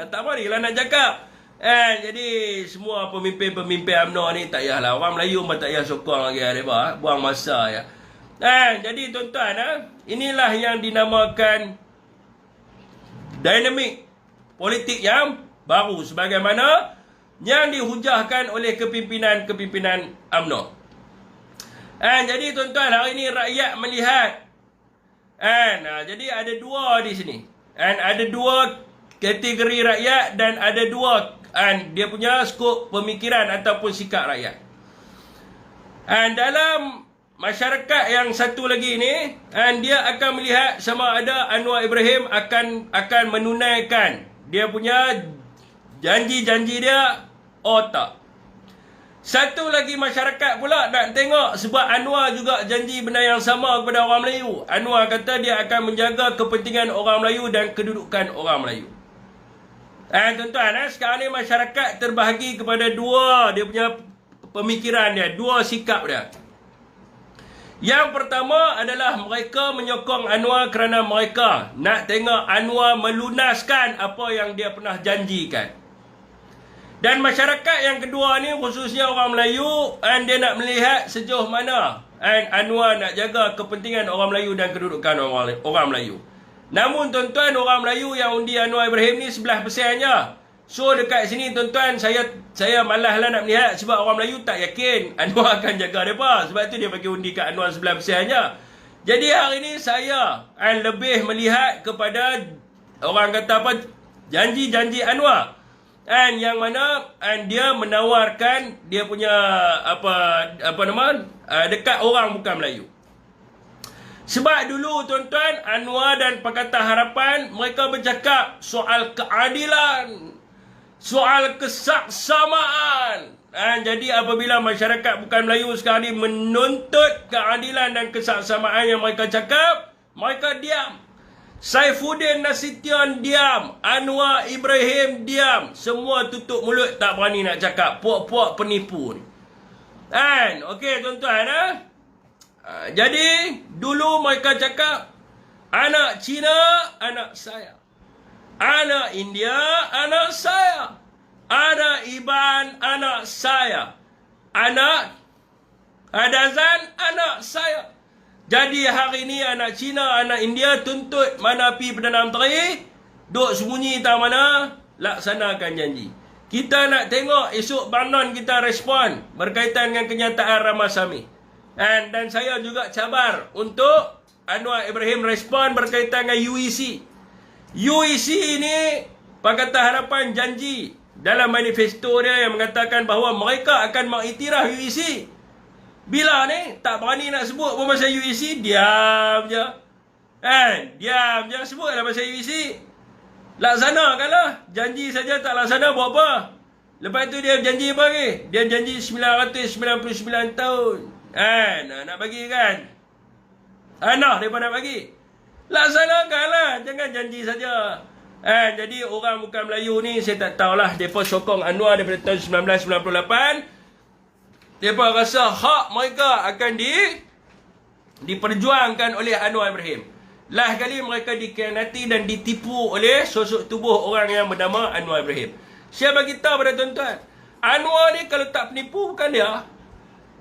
Speaker 1: Tak boleh lah nak cakap. Jadi semua pemimpin-pemimpin UMNO ni tak payahlah. Orang Melayu pun tak payah sokong lagi mereka. Buang masa ya. Jadi tuan-tuan, inilah yang dinamakan dinamik politik yang baru sebagaimana yang dihujahkan oleh kepimpinan UMNO. Jadi tuan-tuan, hari ini rakyat melihat jadi ada dua di sini. Ada dua kategori rakyat dan ada dua dia punya skop pemikiran ataupun sikap rakyat. Dalam masyarakat yang satu lagi ni, dia akan melihat sama ada Anwar Ibrahim akan menunaikan dia punya janji-janji dia tak. Satu lagi masyarakat pula nak tengok, sebab Anwar juga janji benda yang sama kepada orang Melayu. Anwar kata dia akan menjaga kepentingan orang Melayu dan kedudukan orang Melayu. Tuan-tuan, sekarang ni masyarakat terbahagi kepada dua dia punya pemikiran dia, dua sikap dia. Yang pertama adalah mereka menyokong Anwar kerana mereka nak tengok Anwar melunaskan apa yang dia pernah janjikan. Dan masyarakat yang kedua ni, khususnya orang Melayu, dia nak melihat sejauh mana Anwar nak jaga kepentingan orang Melayu dan kedudukan orang Melayu. Namun tuan-tuan, orang Melayu yang undi Anwar Ibrahim ni 11% je. So dekat sini tuan-tuan, saya malaslah nak melihat sebab orang Melayu tak yakin Anwar akan jaga mereka. Sebab tu dia bagi undi kat Anwar 11% je. Jadi hari ni saya lebih melihat kepada orang kata apa, janji-janji Anwar. Yang mana dia menawarkan dia punya dekat orang bukan Melayu. Sebab dulu tuan-tuan, Anwar dan Pakatan Harapan mereka bercakap soal keadilan, soal kesaksamaan. Jadi apabila masyarakat bukan Melayu sekarang ni menuntut keadilan dan kesaksamaan yang mereka cakap, mereka diam. Saifuddin Nasution diam. Anwar Ibrahim diam. Semua tutup mulut, tak berani nak cakap. Puak-puak penipu ni. Kan? Okey tuan-tuan. Jadi, dulu mereka cakap, anak Cina, anak saya. Anak India, anak saya. Anak Iban, anak saya. Anak Hadazan, anak saya. Jadi hari ni anak Cina, anak India tuntut mana pi Perdana Menteri, duk sembunyi tak mana, laksanakan janji. Kita nak tengok esok Barnon kita respon berkaitan dengan kenyataan Ramasamy. Dan saya juga cabar untuk Anwar Ibrahim respon berkaitan dengan UEC. UEC ini Pakatan Harapan janji dalam manifesto dia yang mengatakan bahawa mereka akan mengiktiraf UEC. Bila ni tak berani nak sebut pun pasal UEC, diam je. Diam je, sebutlah pasal UEC. Laksanakanlah. Janji saja tak laksana buat apa? Lepas tu dia janji apa lagi? Dia janji 999 tahun. Nak bagi kan? Daripada nak bagi. Laksanakanlah, jangan janji saja. Jadi orang bukan Melayu ni saya tak tahulah, depa sokong Anwar daripada tahun 1998. Depa rasa hak mereka akan diperjuangkan oleh Anwar Ibrahim. Lah kali mereka dikhianati dan ditipu oleh sosok tubuh orang yang bernama Anwar Ibrahim. Saya bagi tahu pada tuan-tuan, Anwar ni kalau tak penipu bukan dia.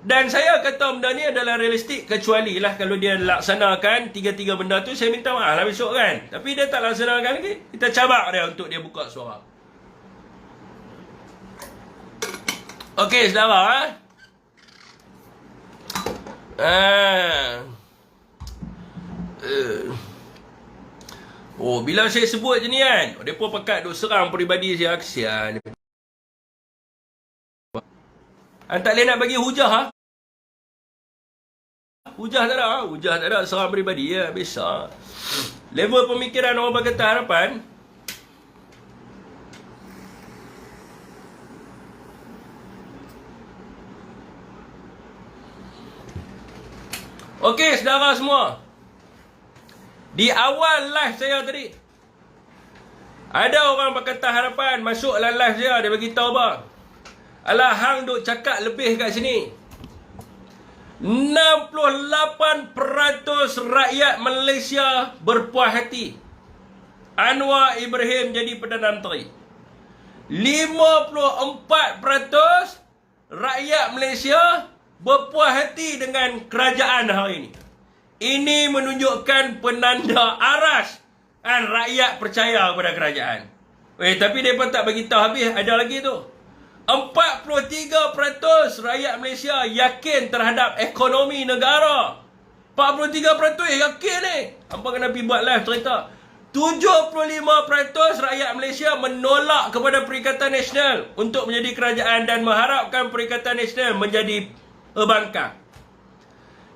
Speaker 1: Dan saya kata benda ni adalah realistik, kecuali lah kalau dia laksanakan tiga-tiga benda tu, saya minta maaf lah besok kan. Tapi dia tak laksanakan lagi, kita cabar dia untuk dia buka suara. Okey saudara. Bila saya sebut je ni kan, mereka pakat duk serang peribadi saya, kesian. Tak boleh nak bagi hujah Hujah tak ada, hujah tak ada, serang peribadi ya, biasa. Level pemikiran orang Pakatan Harapan. Okey, saudara semua. Di awal live saya tadi, ada orang Pakatan Harapan masuk dalam live saya, dia bagi tahu apa? Alah, hang duk cakap lebih kat sini. 68% rakyat Malaysia berpuas hati Anwar Ibrahim jadi Perdana Menteri. 54% rakyat Malaysia berpuas hati dengan kerajaan hari ini. Ini menunjukkan penanda aras rakyat percaya kepada kerajaan. Tapi mereka tak bagi tahu habis, ada lagi tu. 43% rakyat Malaysia yakin terhadap ekonomi negara. 43% yakin ni. Hampa kena pergi buat live cerita. 75% rakyat Malaysia menolak kepada Perikatan Nasional untuk menjadi kerajaan dan mengharapkan Perikatan Nasional menjadi bangkang.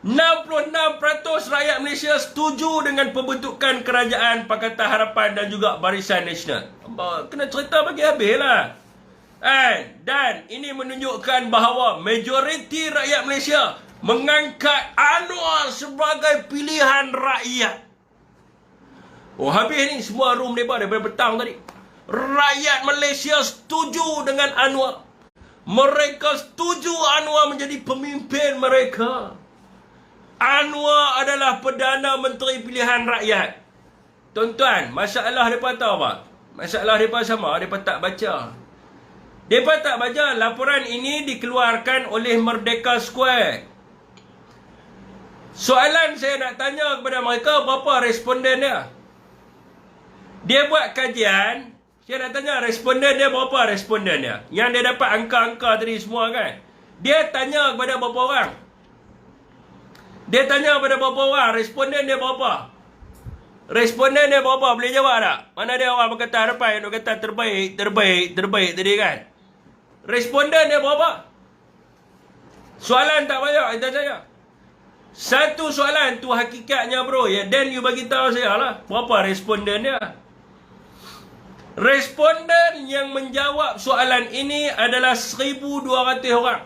Speaker 1: 66% rakyat Malaysia setuju dengan pembentukan kerajaan Pakatan Harapan dan juga Barisan Nasional. Hampa kena cerita bagi habis lah. Dan ini menunjukkan bahawa majoriti rakyat Malaysia mengangkat Anwar sebagai pilihan rakyat. Habis ni semua room mereka daripada petang tadi. Rakyat Malaysia setuju dengan Anwar. Mereka setuju Anwar menjadi pemimpin mereka. Anwar adalah Perdana Menteri pilihan rakyat. Tuan-tuan, masalah mereka tahu apa? Masalah mereka sama, mereka tak baca. Mereka tak baca. Laporan ini dikeluarkan oleh Merdeka Square. Soalan saya nak tanya kepada mereka, berapa responden dia? Dia buat kajian. Saya nak tanya responden dia, berapa responden dia? Yang dia dapat angka-angka tadi semua kan. Dia tanya kepada berapa orang? Dia tanya kepada berapa orang? Responden dia berapa? Responden dia berapa? Boleh jawab tak? Mana dia orang Pakatan Harapan yang kata terbaik tadi kan? Responden dia berapa? Soalan tak banyak, kita tanya. Satu soalan tu hakikatnya bro. Dan you bagi tahu saya lah, berapa responden dia? Responden yang menjawab soalan ini adalah 1,200 orang.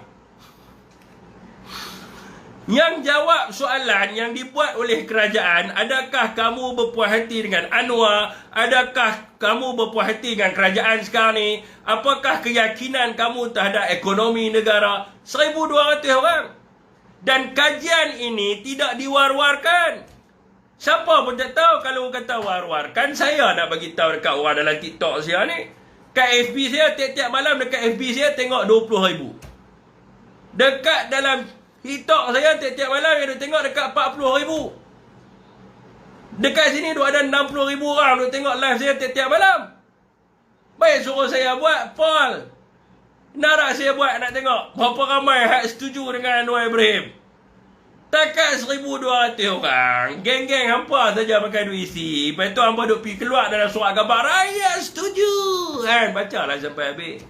Speaker 1: Yang jawab soalan yang dibuat oleh kerajaan, adakah kamu berpuas hati dengan Anwar? Adakah kamu berpuas hati dengan kerajaan sekarang ni? Apakah keyakinan kamu terhadap ekonomi negara? 1,200 orang. Dan kajian ini tidak diwar-warkan. Siapa pun tak tahu. Kalau kata war-warkan, saya nak bagi tahu dekat orang dalam TikTok saya ni. Kat FB saya, tiap-tiap malam dekat FB saya tengok 20,000. Dekat dalam TikTok saya tiap-tiap malam yang duk tengok dekat 40,000. Dekat sini duk ada 60,000 orang duk tengok live saya tiap-tiap malam. Baik suruh saya buat poll. Nak saya buat nak tengok berapa ramai hak setuju dengan Anwar Ibrahim. Takat 1,200 orang. Geng-geng hampa saja pakai duit isi. Lepas tu hampa duk pergi keluar dalam surat gambar rakyat setuju. Kan bacalah sampai habis.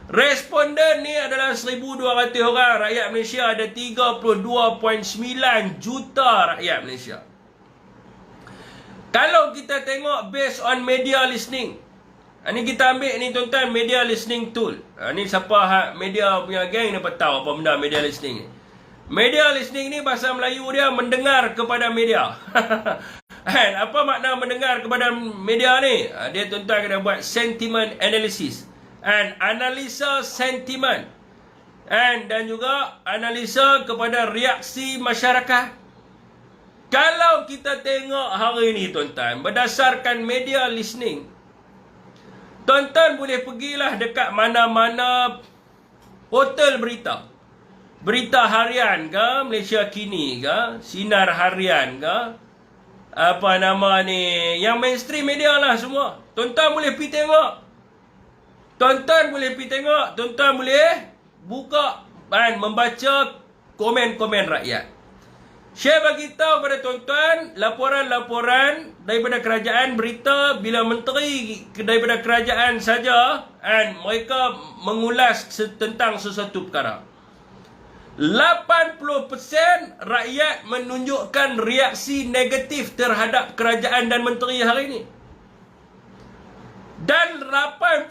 Speaker 1: Responden ni adalah 1,200 orang. Rakyat Malaysia ada 32.9 juta rakyat Malaysia. Kalau kita tengok based on media listening. Ni kita ambil ni tuan-tuan media listening tool. Ni siapa media punya geng ni tahu apa benda media listening ni. Media listening ni bahasa Melayu dia mendengar kepada media. Apa makna mendengar kepada media ni? Dia tuan-tuan kena buat sentiment analysis. And analisa sentimen dan juga analisa kepada reaksi masyarakat. Kalau kita tengok hari ni tuan-tuan, berdasarkan media listening, tuan-tuan boleh pergilah dekat mana-mana portal berita. Berita harian ke, Malaysia Kini ke, Sinar Harian ke, apa nama ni, yang mainstream media lah semua. Tuan-tuan boleh pergi tengok. Tuan-tuan boleh pergi tengok, tuan-tuan boleh buka dan membaca komen-komen rakyat. Saya bagi tahu kepada tuan-tuan, laporan-laporan daripada kerajaan, berita bila menteri daripada kerajaan saja dan mereka mengulas tentang sesuatu perkara. 80% rakyat menunjukkan reaksi negatif terhadap kerajaan dan menteri hari ini. Dan 80%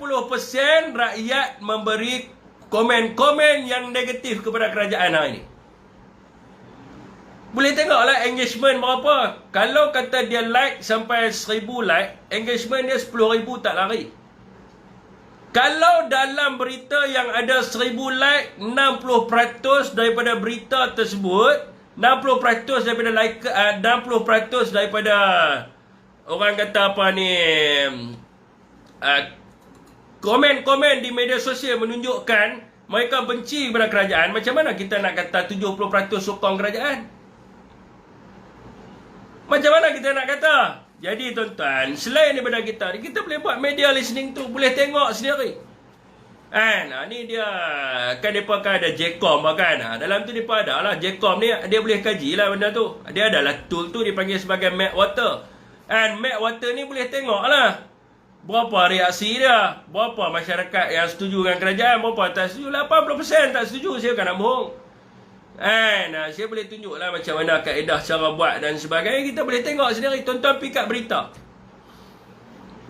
Speaker 1: rakyat memberi komen-komen yang negatif kepada kerajaan hari ini. Boleh tengoklah engagement berapa. Kalau kata dia like sampai 1,000 like, engagement dia 10,000 tak lari. Kalau dalam berita yang ada 1,000 like, 60% daripada berita tersebut, 60% daripada like, 60% daripada orang kata apa ni, komen-komen di media sosial menunjukkan mereka benci kepada kerajaan. Macam mana kita nak kata 70% sokong kerajaan? Macam mana kita nak kata? Jadi tuan-tuan, selain daripada kita boleh buat media listening tu, boleh tengok sendiri. Ni dia kan mereka kan ada JCOM kan. Dalam tu mereka ada lah JCOM ni, dia boleh kaji lah benda tu. Dia adalah tool tu dipanggil sebagai Map Water. Map Water ni boleh tengok lah berapa reaksi dia, berapa masyarakat yang setuju dengan kerajaan, berapa tak setuju. 80% tak setuju, saya kan nak bohong. Saya boleh tunjuklah macam mana kaedah cara buat dan sebagainya. Kita boleh tengok sendiri. Tuan-tuan pergi kat berita.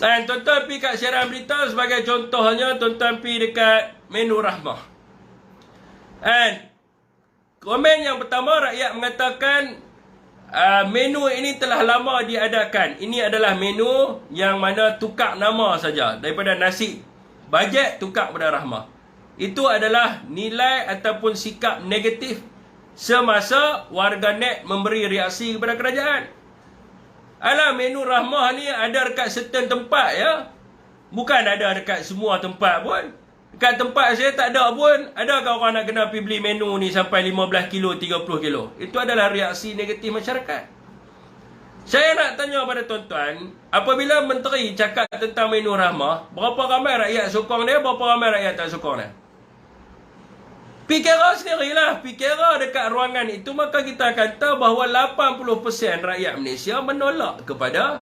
Speaker 1: Tuan-tuan pergi kat siaran berita. Sebagai contohnya, tuan-tuan pergi dekat menu Rahmah. Komen yang pertama, rakyat mengatakan menu ini telah lama diadakan. Ini adalah menu yang mana tukar nama saja. Daripada nasi bajet tukar pada Rahmah. Itu adalah nilai ataupun sikap negatif semasa warganet memberi reaksi kepada kerajaan. Alah, menu Rahmah ni ada dekat certain tempat ya. Bukan ada dekat semua tempat pun. Dekat tempat saya tak ada pun. Adakah orang nak kena pergi beli menu ni sampai 15 kilo, 30 kilo? Itu adalah reaksi negatif masyarakat. Saya nak tanya pada tuan-tuan, apabila menteri cakap tentang menu Rahmah, berapa ramai rakyat sokong dia, berapa ramai rakyat tak sokong dia? Fikirlah sendirilah, fikirlah dekat ruangan itu, maka kita akan tahu bahawa 80% rakyat Malaysia menolak kepada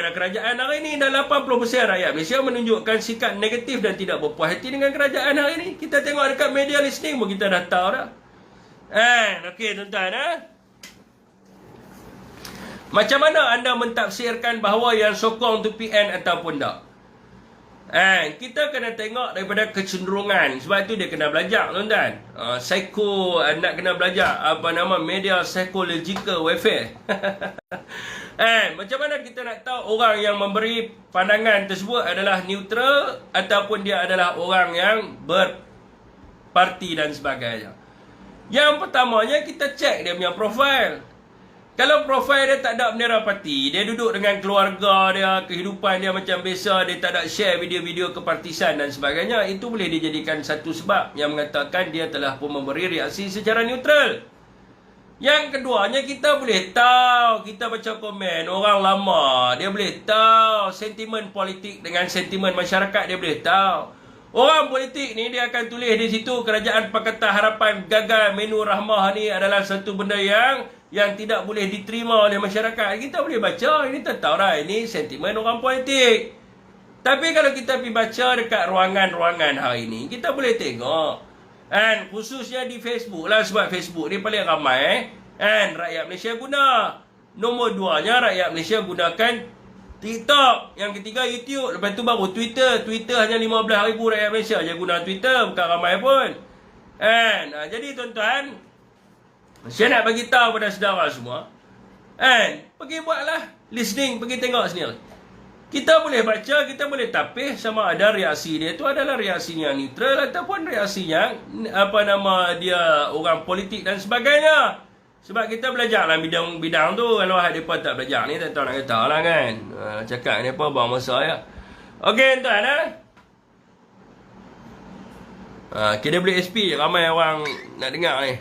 Speaker 1: kerajaan hari ini. Dan 80% rakyat Malaysia menunjukkan sikap negatif dan tidak berpuas hati dengan kerajaan hari ini. Kita tengok dekat media listening pun kita dah tahu dah. Okey tuan-tuan. Macam mana anda mentafsirkan bahawa yang sokong tu PN ataupun tak? Kita kena tengok daripada kecenderungan. Sebab tu dia kena belajar, tuan-tuan. Nak kena belajar media psychological warfare. Macam mana kita nak tahu orang yang memberi pandangan tersebut adalah neutral ataupun dia adalah orang yang berparti dan sebagainya. Yang pertamanya kita cek dia punya profil. Kalau profil dia tak ada bendera parti, dia duduk dengan keluarga dia, kehidupan dia macam biasa, dia tak ada share video-video kepartisan dan sebagainya, itu boleh dijadikan satu sebab yang mengatakan dia telah pun memberi reaksi secara neutral. Yang keduanya, kita boleh tahu, kita baca komen orang lama, dia boleh tahu sentimen politik dengan sentimen masyarakat, dia boleh tahu. Orang politik ni dia akan tulis di situ Kerajaan Pakatan Harapan gagal menu rahmah ni adalah satu benda yang tidak boleh diterima oleh masyarakat. Kita boleh baca, ini tak tahu dah, ini sentimen orang politik. Tapi kalau kita pergi baca dekat ruangan-ruangan hari ini, kita boleh tengok. Khususnya di Facebook lah, sebab Facebook ni paling ramai. Rakyat Malaysia guna. Nombor 2-nya rakyat Malaysia gunakan TikTok. Yang ketiga YouTube. Lepas tu baru Twitter. Twitter hanya 15,000 rakyat Malaysia je guna Twitter. Bukan ramai pun. Jadi tuan-tuan, saya nak bagi tahu pada saudara semua. Pergi buatlah listening, pergi tengok sendiri. Kita boleh baca, kita boleh tapis sama ada reaksi dia tu adalah reaksi yang neutral ataupun reaksi yang dia orang politik dan sebagainya. Sebab kita belajar dalam bidang tu. Kalau mereka tak belajar ni, tak tahu nak kata lah kan. Cakap ni apa, buang masa ya. Okey tuan-tuan. KWSP ramai orang nak dengar ni.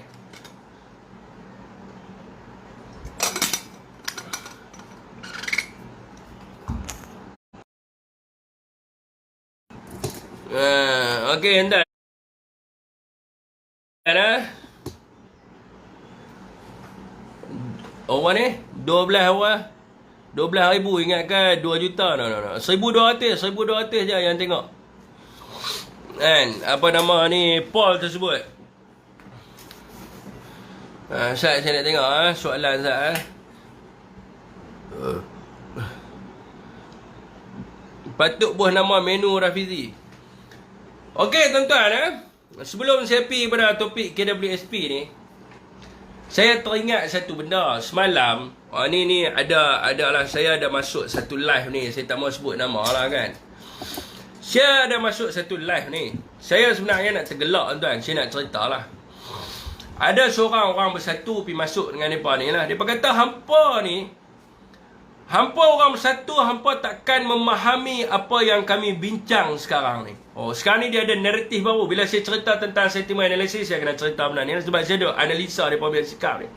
Speaker 1: Okey tuan-tuan. Orang ni 12,000 ingatkan 2 juta. No. 1,200 je yang tengok. Ni poll tersebut. Saya nak tengok soalan saya. Patut buah nama menu Rafizi. Okey tuan-tuan, sebelum saya pergi pada topik KWSP ni, saya teringat satu benda. Semalam ni adalah saya ada masuk satu live ni. Saya tak mau sebut nama lah kan. Saya ada masuk satu live ni. Saya sebenarnya nak tergelak tuan-tuan. Saya nak cerita lah. Ada seorang orang bersatu pergi masuk dengan mereka ni lah. Mereka kata hampa orang bersatu, hampa takkan memahami apa yang kami bincang sekarang ni. Sekarang ni dia ada naratif baru. Bila saya cerita tentang sentiment analysis, saya kena cerita benda ni. Sebab saya ada analisa mereka punya sikap ni.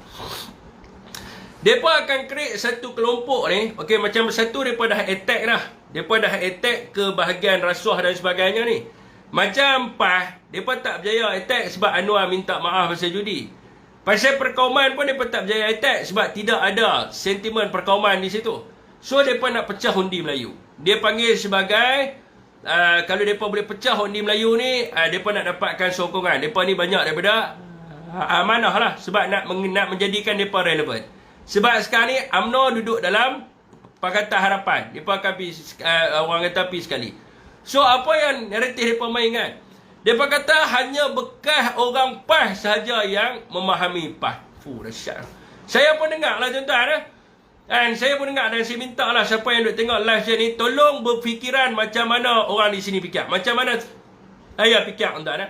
Speaker 1: Mereka akan create satu kelompok ni. Okey, macam bersatu, mereka dah attack dah. Mereka dah attack ke bahagian rasuah dan sebagainya ni. Macam PAS, mereka tak berjaya attack sebab Anwar minta maaf pasal judi. Pasal perkauman pun mereka tak berjaya attack sebab tidak ada sentimen perkauman di situ. So, mereka nak pecah undi Melayu. Dia panggil sebagai, kalau mereka boleh pecah undi Melayu ni, mereka nak dapatkan sokongan. Mereka ni banyak daripada amanah lah. Sebab nak menjadikan mereka relevan. Sebab sekarang ni, UMNO duduk dalam Pakatan Harapan. Mereka akan pergi, orang kata pergi sekali. So, apa yang naratif mereka mainkan? Mereka kata hanya bekas orang PAS sahaja yang memahami PAS. Dahsyat. Saya pun dengar lah tuan-tuan. Saya pun dengar dan saya minta lah siapa yang duk tengok live saya ni, tolong berfikiran macam mana orang di sini fikir. Macam mana saya fikir tuan-tuan.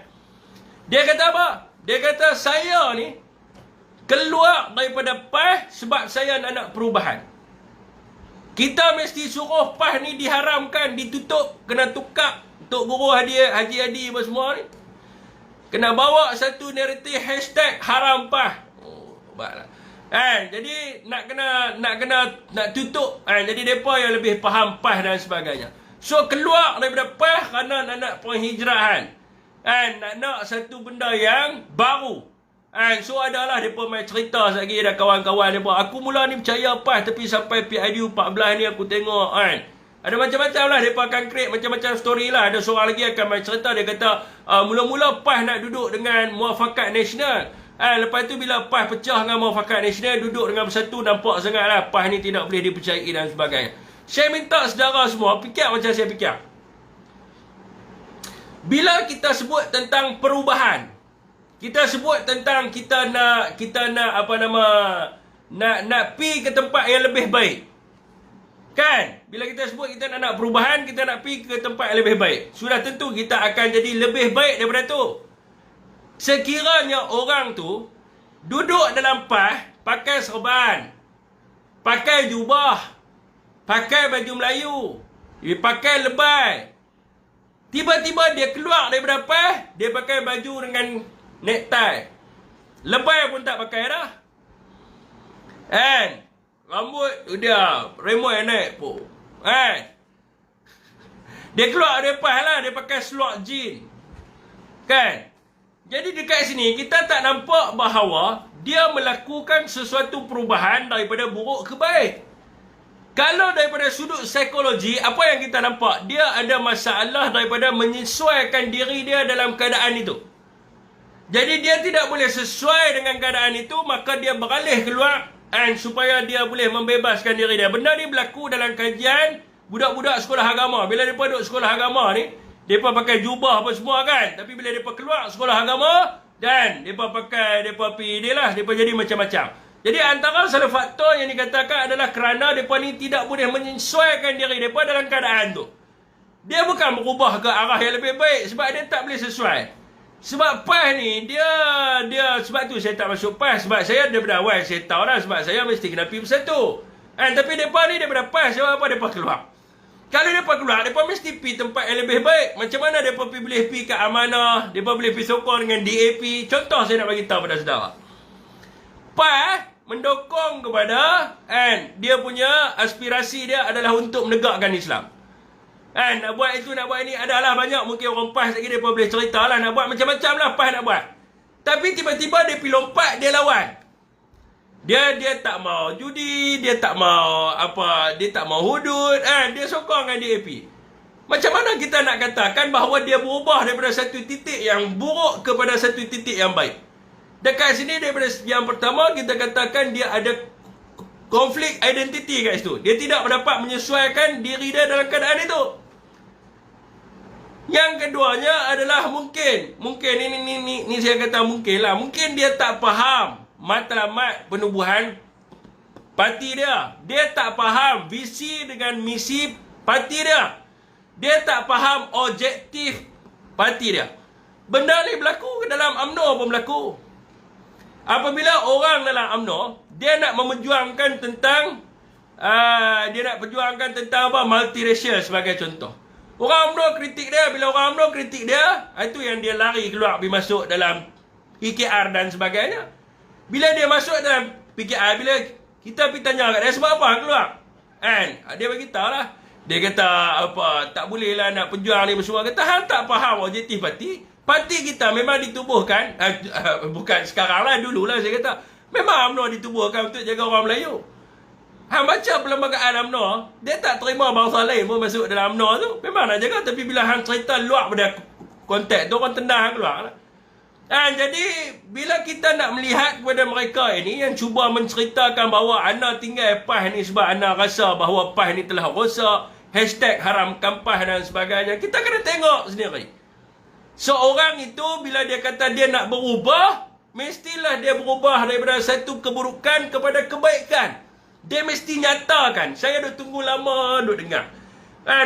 Speaker 1: Dia kata apa? Dia kata saya ni keluar daripada PAS sebab saya nak perubahan. Kita mesti suruh PAS ni diharamkan, ditutup, kena tukar untuk guru Haji Hadi apa semua ni. Kena bawa satu naratif hashtag haram PAS. Baiklah. Jadi nak tutup. Jadi mereka yang lebih faham PAS dan sebagainya. So keluar daripada PAS kerana nak penghijrahan. Nak satu benda yang baru. So adalah mereka main cerita lagi dah kawan-kawan mereka. Aku mula ni percaya PAS tapi sampai PIDU 14 ni aku tengok ada macam-macam lah. Mereka akan create macam-macam story lah. Ada seorang lagi akan main cerita. Dia kata mula-mula PAS nak duduk dengan Muafakat Nasional. Lepas tu bila PAS pecah dengan Muafakat Nasional, duduk dengan bersatu, nampak sangat lah PAS ni tidak boleh dipercayai dan sebagainya. Saya minta saudara semua fikir macam saya fikir. Bila kita sebut tentang perubahan, kita sebut tentang kita nak nak pi ke tempat yang lebih baik. Kan? Bila kita sebut kita nak perubahan, kita nak pi ke tempat yang lebih baik. Sudah tentu kita akan jadi lebih baik daripada tu. Sekiranya orang tu duduk dalam PAS, pakai serban, pakai jubah, pakai baju Melayu, dia pakai lebay. Tiba-tiba dia keluar daripada PAS, dia pakai baju dengan necktie. Lebay pun tak pakai dah. Kan? Rambut dia remote yang naik pun. Kan? Dia keluar dari PAS lah, dia pakai slot jean. Kan? Jadi dekat sini kita tak nampak bahawa dia melakukan sesuatu perubahan daripada buruk ke baik. Kalau daripada sudut psikologi, apa yang kita nampak? Dia ada masalah daripada menyesuaikan diri dia dalam keadaan itu. Jadi dia tidak boleh sesuai dengan keadaan itu, maka dia beralih keluar supaya dia boleh membebaskan diri dia. Benda ni berlaku dalam kajian budak-budak sekolah agama. Bila mereka duduk sekolah agama ni, mereka pakai jubah apa semua kan. Tapi bila mereka keluar sekolah agama, dan mereka pakai, mereka pergi dia lah, mereka jadi macam-macam. Jadi antara salah faktor yang dikatakan adalah kerana mereka ni tidak boleh menyesuaikan diri mereka dalam keadaan tu. Dia bukan berubah ke arah yang lebih baik sebab dia tak boleh sesuai. Sebab PAS ni, dia sebab tu saya tak masuk PAS. Sebab saya daripada awal saya tahu lah, sebab saya mesti kena pergi bersatu. Tapi mereka ni daripada PAS, sebab apa mereka keluar? Kalau mereka keluar, mereka mesti pergi tempat yang lebih baik. Macam mana mereka boleh pergi ke Amanah, mereka boleh pergi sokong dengan DAP. Contoh saya nak bagi tahu pada saudara. PAS mendokong kepada dia punya aspirasi dia adalah untuk menegakkan Islam. Nak buat itu, nak buat ini, adalah banyak. Mungkin orang PAS lagi mereka boleh cerita lah. Nak buat macam-macam lah PAS nak buat. Tapi tiba-tiba dia pergi lompat, dia lawan. Dia tak mau judi, dia tak mau dia tak mau hudud, dia sokong dengan DAP. Macam mana kita nak katakan bahawa dia berubah daripada satu titik yang buruk kepada satu titik yang baik? Dekat sini daripada yang pertama kita katakan dia ada konflik identiti kat situ. Dia tidak dapat menyesuaikan diri dia dalam keadaan itu. Yang keduanya adalah mungkin ini saya kata mungkin lah. Mungkin dia tak faham matlamat penubuhan parti dia. Dia tak faham visi dengan misi parti dia. Dia tak faham objektif parti dia. Benda ni berlaku dalam UMNO pun berlaku. Apabila orang dalam UMNO, dia nak memperjuangkan tentang multiracial sebagai contoh. Orang UMNO kritik dia, bila orang UMNO kritik dia, itu yang dia lari keluar pergi masuk dalam PKR dan sebagainya. Bila dia masuk dalam PKR, bila kita pergi tanya kat dia sebab apa keluar? Dia bagi tahu lah. Dia kata tak boleh lah nak perjuang ni semua. Kata hang tak faham objektif parti. Parti kita memang ditubuhkan, bukan sekarang lah, dulu lah saya kata. Memang UMNO ditubuhkan untuk jaga orang Melayu. Hang baca perlembagaan UMNO, dia tak terima bangsa lain pun masuk dalam UMNO tu. Memang nak jaga, tapi bila hang cerita luar pada konteks tu, orang tendang hang keluar lah. Jadi, bila kita nak melihat kepada mereka ini yang cuba menceritakan bahawa anda tinggal PAS ni sebab anda rasa bahawa PAS ni telah rosak, #haramkan PAS dan sebagainya, kita kena tengok sendiri. Seorang itu bila dia kata dia nak berubah, mestilah dia berubah daripada satu keburukan kepada kebaikan. Dia mesti nyatakan. Saya dah tunggu lama duk dengar.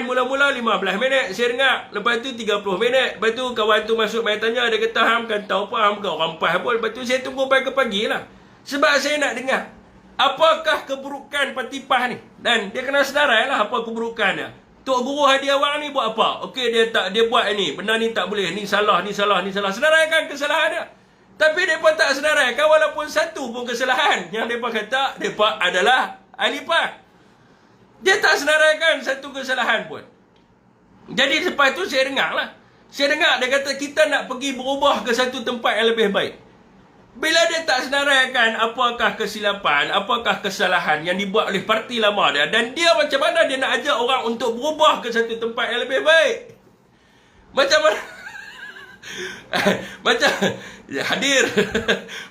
Speaker 1: Mula-mula 15 minit saya dengar. Lepas tu 30 minit. Lepas tu kawan tu masuk main tanya. Dia kata ham kan tahu apa, ham kan orang PAS pun. Lepas tu saya tunggu pagi-pagi lah. Sebab saya nak dengar apakah keburukan parti PAS ni. Dan dia kena sedarai lah apa keburukan dia. Tok Guru Hadi Awang ni buat apa? Okey, dia buat ni. Benda ni tak boleh. Ni salah, ni salah, ni salah. Sedaraikan kesalahan dia. Tapi mereka tak sedaraikan walaupun satu pun kesalahan. Yang mereka kata, mereka adalah ahli PAS. Dia tak sedaraikan satu kesalahan pun. Jadi lepas tu saya dengar lah. Saya dengar dia kata kita nak pergi berubah ke satu tempat yang lebih baik. Bila dia tak sedaraikan apakah kesilapan, apakah kesalahan yang dibuat oleh parti lama dia, dan dia macam mana dia nak ajak orang untuk berubah ke satu tempat yang lebih baik. Macam mana? Macam hadir.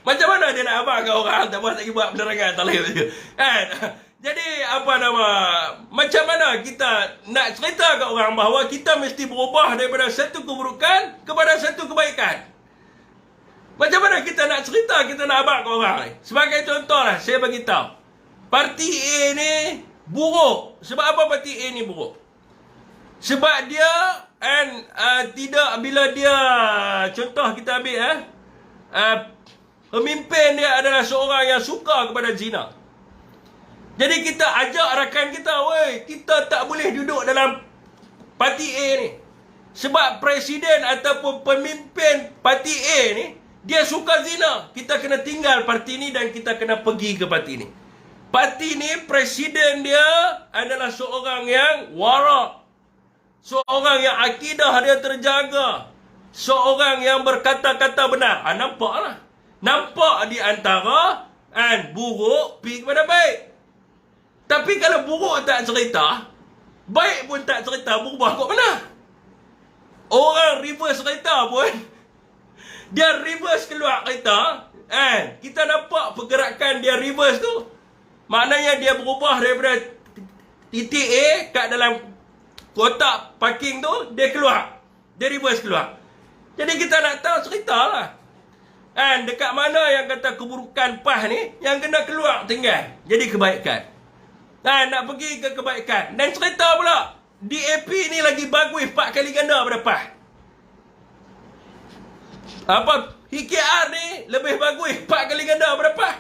Speaker 1: Macam mana dia nak abang ke orang tak boleh lagi buat penerangan tak boleh. Jadi apa nama, macam mana kita nak cerita kat orang bahawa kita mesti berubah daripada satu keburukan kepada satu kebaikan? Macam mana kita nak cerita, kita nak abang kat orang ni? Sebagai contoh lah, saya bagi tahu. Parti A ni buruk. Sebab apa parti A ni buruk? Sebab dia tidak, bila dia, contoh kita ambil pemimpin dia adalah seorang yang suka kepada zina. Jadi kita ajak rakan kita, weh, kita tak boleh duduk dalam parti A ni. Sebab presiden ataupun pemimpin parti A ni, dia suka zina. Kita kena tinggal parti ni dan kita kena pergi ke parti ni. Parti ni, presiden dia adalah seorang yang warak. Seorang yang akidah dia terjaga. Seorang yang berkata-kata benar. Nampaklah. Nampak di antara buruk pergi kepada baik. Tapi kalau buruk tak cerita, baik pun tak cerita, berubah kat mana? Orang reverse kereta pun, dia reverse keluar kereta, kita nampak pergerakan dia reverse tu. Maknanya dia berubah daripada titik A kat dalam kotak parking tu, dia keluar. Dia reverse keluar. Jadi kita nak tahu cerita lah. Dekat mana yang kata keburukan PAS ni, yang kena keluar tinggal. Jadi kebaikan. Nak pergi ke kebaikan. Dan cerita pula, DAP ni lagi bagus 4 kali ganda pada PAS. PKR ni lebih bagus 4 kali ganda pada PAS.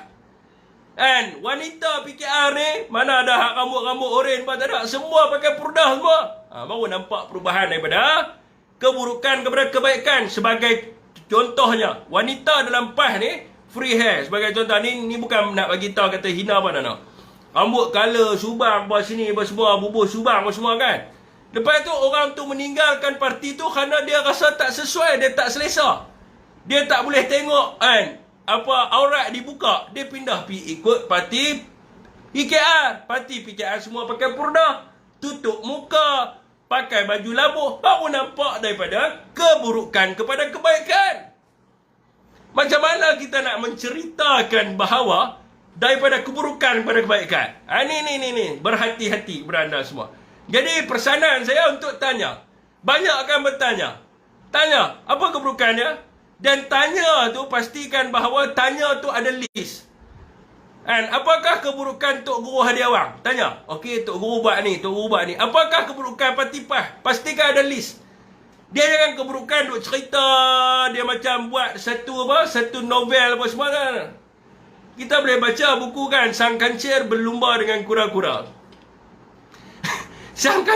Speaker 1: Wanita PKR ni, mana ada hak rambut-rambut oren pun tak ada. Semua pakai purdah semua. Baru nampak perubahan daripada keburukan kepada kebaikan. Sebagai contohnya, wanita dalam PAS ni free hair. Sebagai contoh, ni bukan nak bagi tahu kata hina apa nak. Rambut color, subang, buat sini, buat semua, bubuh subang, buat semua kan. Lepas tu orang tu meninggalkan parti tu kerana dia rasa tak sesuai, dia tak selesa. Dia tak boleh tengok aurat dibuka. Dia pindah pergi ikut parti PKR. Parti PKR semua pakai purdah, tutup muka, pakai baju labuh. Baru nampak daripada keburukan kepada kebaikan. Macam mana kita nak menceritakan bahawa daripada keburukan kepada kebaikan? Ni. Berhati-hati beranda semua. Jadi persanan saya untuk tanya. Banyak akan bertanya. Tanya, apa keburukannya? Dan tanya tu pastikan bahawa tanya tu ada list. Apakah keburukan Tok Guru Hadiawang? Tanya. Okey, Tok Guru buat ni, Tok Guru buat ni. Apakah keburukan parti PAS? Pastikan ada list. Dia jangan keburukan duk cerita, dia macam buat satu novel apa semua kan. Kita boleh baca buku kan, Sang Kancil berlumba dengan kura-kura. Sang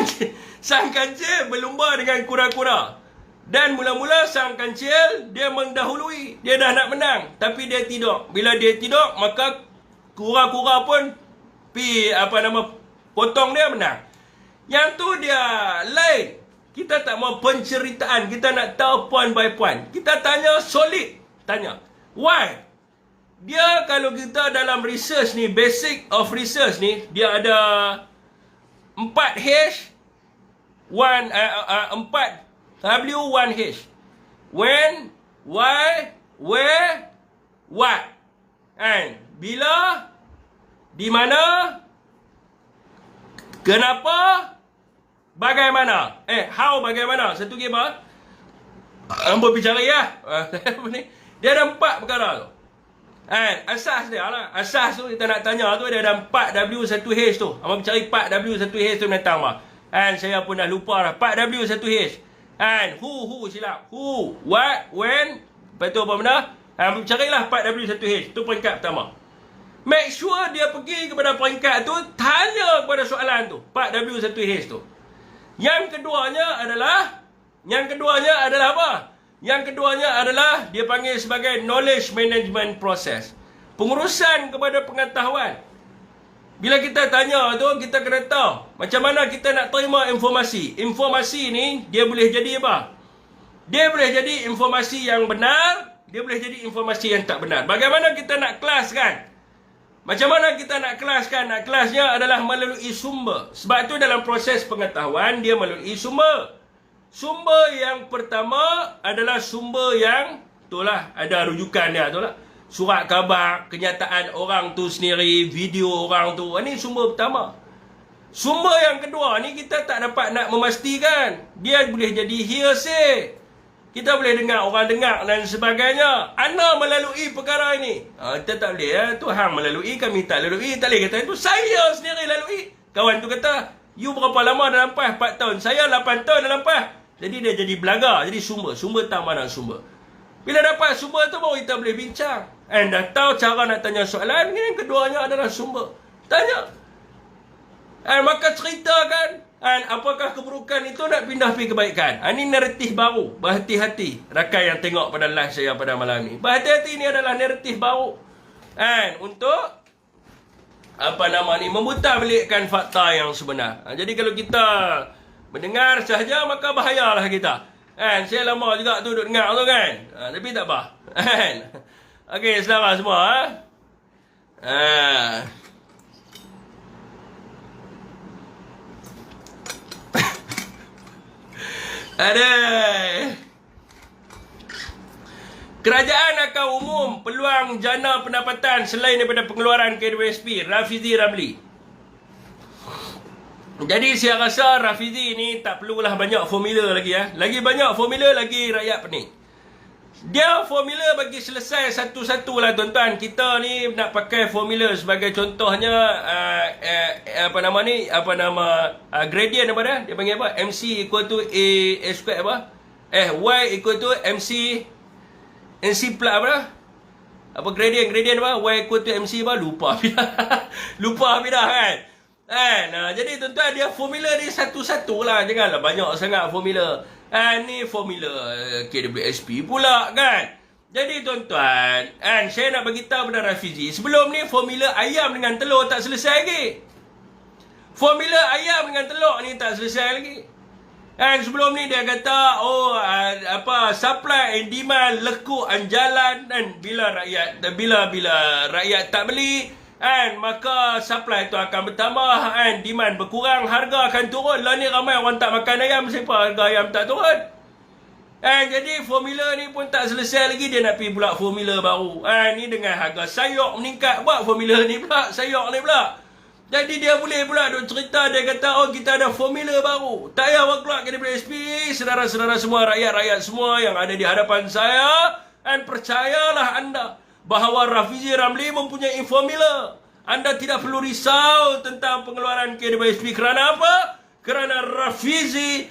Speaker 1: Kancil berlumba dengan kura-kura. Dan mula-mula Sang Kancil dia mendahului, dia dah nak menang, tapi dia tidur. Bila dia tidur, maka kura-kura pun potong dia menang. Yang tu dia lain. Kita tak mau penceritaan, kita nak tahu point by point. Kita tanya solid, tanya. Why? Dia kalau kita dalam research ni, basic of research ni, dia ada 4H, 4W1H. When, why, where, what. Bila, di mana, kenapa, bagaimana. How, bagaimana. Satu lagi apa? Hamba bicara ya. Dia ada 4 perkara tu. Asas dia lah. Asas tu kita nak tanya tu, dia ada 4W1H tu. Hamba cari 4W1H tu datang lah. Saya pun dah lupa lah. 4W1H. Who silap. Who, what, when. Lepas tu apa benda? Hamba carilah 4W1H. Tu peringkat pertama. Make sure dia pergi kepada peringkat tu, tanya kepada soalan tu. 4W1H tu. Yang keduanya adalah apa? Yang keduanya adalah dia panggil sebagai knowledge management process. Pengurusan kepada pengetahuan. Bila kita tanya tu, kita kena tahu macam mana kita nak terima informasi. Informasi ni dia boleh jadi apa? Dia boleh jadi informasi yang benar, dia boleh jadi informasi yang tak benar. Bagaimana kita nak kelaskan? Macam mana kita nak kelaskan? Nak kelasnya adalah melalui sumber. Sebab tu dalam proses pengetahuan dia melalui sumber. Sumber yang pertama adalah sumber yang itulah ada rujukan dia itulah. surat khabar, kenyataan orang tu sendiri, video orang tu. Ini sumber pertama. Sumber yang kedua ni kita tak dapat nak memastikan. Dia boleh jadi hearsay. Kita boleh dengar orang dengar dan sebagainya. Ana melalui perkara ini. Kita tak boleh. Tuhan melalui, kami tak lalui. Tak boleh kata itu. Saya sendiri lalui. Kawan tu kata, you berapa lama dalam PAS? 4 tahun. Saya 8 tahun dalam PAS. Jadi dia jadi belaga. Jadi sumber. Sumber tak mana sumber. Bila dapat sumber tu baru kita boleh bincang. And dah tahu cara nak tanya soalan. Yang keduanya adalah sumber. Tanya. And maka ceritakan. And apakah keburukan itu nak pindah pergi kebaikan? Ini naratif baru. Berhati-hati. Rakan yang tengok pada live saya pada malam ni. Berhati-hati ini adalah naratif baru. And untuk memutar belikkan fakta yang sebenar. Jadi kalau kita mendengar sahaja maka bahayalah kita. And saya lama juga tu duduk dengar tu kan. Tapi tak apa. Okey, selamat semua. Ada. Kerajaan akan umum peluang jana pendapatan selain daripada pengeluaran KWSP. Rafizi Ramli. Jadi saya rasa Rafizi ni tak perlulah banyak formula lagi ya. Lagi banyak formula lagi rakyat pening. Dia formula bagi selesai satu-satu lah tuan-tuan. Kita ni nak pakai formula sebagai contohnya gradient apa dah? Dia panggil apa? MC equal to A square apa? Y equal to MC plus apa dah? Apa gradient apa? Y equal to MC apa? Lupa dah kan? Jadi tuan-tuan dia formula ni satu-satu lah. Janganlah banyak sangat formula. Ni formula KWSP pula kan. Jadi tuan-tuan, saya nak bagi tahu pada Rafizi, sebelum ni formula ayam dengan telur tak selesai lagi. Formula ayam dengan telur ni tak selesai lagi. Sebelum ni dia kata supply and demand lekuk jalan dan bila rakyat tak beli maka supply tu akan bertambah demand berkurang, harga akan turun. Lah ni ramai orang tak makan ayam, siapa harga ayam tak turun. Jadi formula ni pun tak selesai lagi, dia nak pergi pula formula baru. Ni dengan harga sayur meningkat, buat formula ni pula, sayur ni pula. Jadi dia boleh pula duk cerita, dia kata kita ada formula baru. Tak payah awak keluar KWSP, saudara-saudara semua, rakyat-rakyat semua yang ada di hadapan saya, percayalah anda bahawa Rafizi Ramli mempunyai formula. Anda tidak perlu risau tentang pengeluaran KWSP. Kerana apa? Kerana Rafizi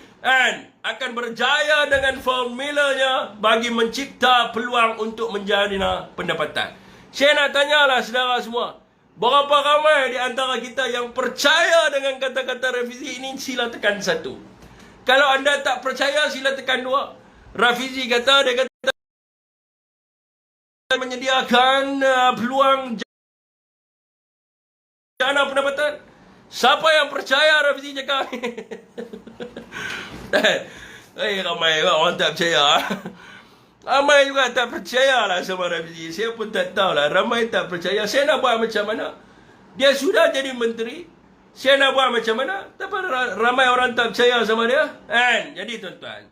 Speaker 1: akan berjaya dengan formulanya bagi mencipta peluang untuk menjana pendapatan. Saya nak tanyalah saudara semua, berapa ramai di antara kita yang percaya dengan kata-kata Rafizi ini? Sila tekan 1. Kalau anda tak percaya, sila tekan 2. Rafizi kata, dia kata menyediakan peluang jana pendapatan. Siapa yang percaya Rafizi cakap ni? Ramai orang tak percaya. Ramai juga tak percaya lah sama Rafizi. Saya pun tak tahulah. Ramai tak percaya. Saya nak buat macam mana? Dia sudah jadi menteri. Saya nak buat macam mana? Tapi ramai orang tak percaya sama dia. Jadi tuan-tuan,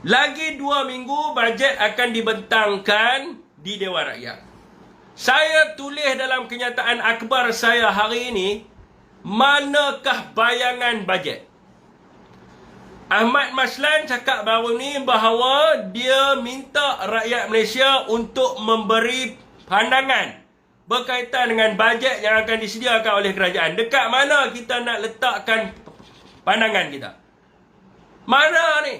Speaker 1: lagi 2 minggu bajet akan dibentangkan di Dewan Rakyat. Saya tulis dalam kenyataan akhbar saya hari ini, manakah bayangan bajet? Ahmad Maslan cakap baru ni bahawa dia minta rakyat Malaysia untuk memberi pandangan berkaitan dengan bajet yang akan disediakan oleh kerajaan. Dekat mana kita nak letakkan pandangan kita? Mana ni?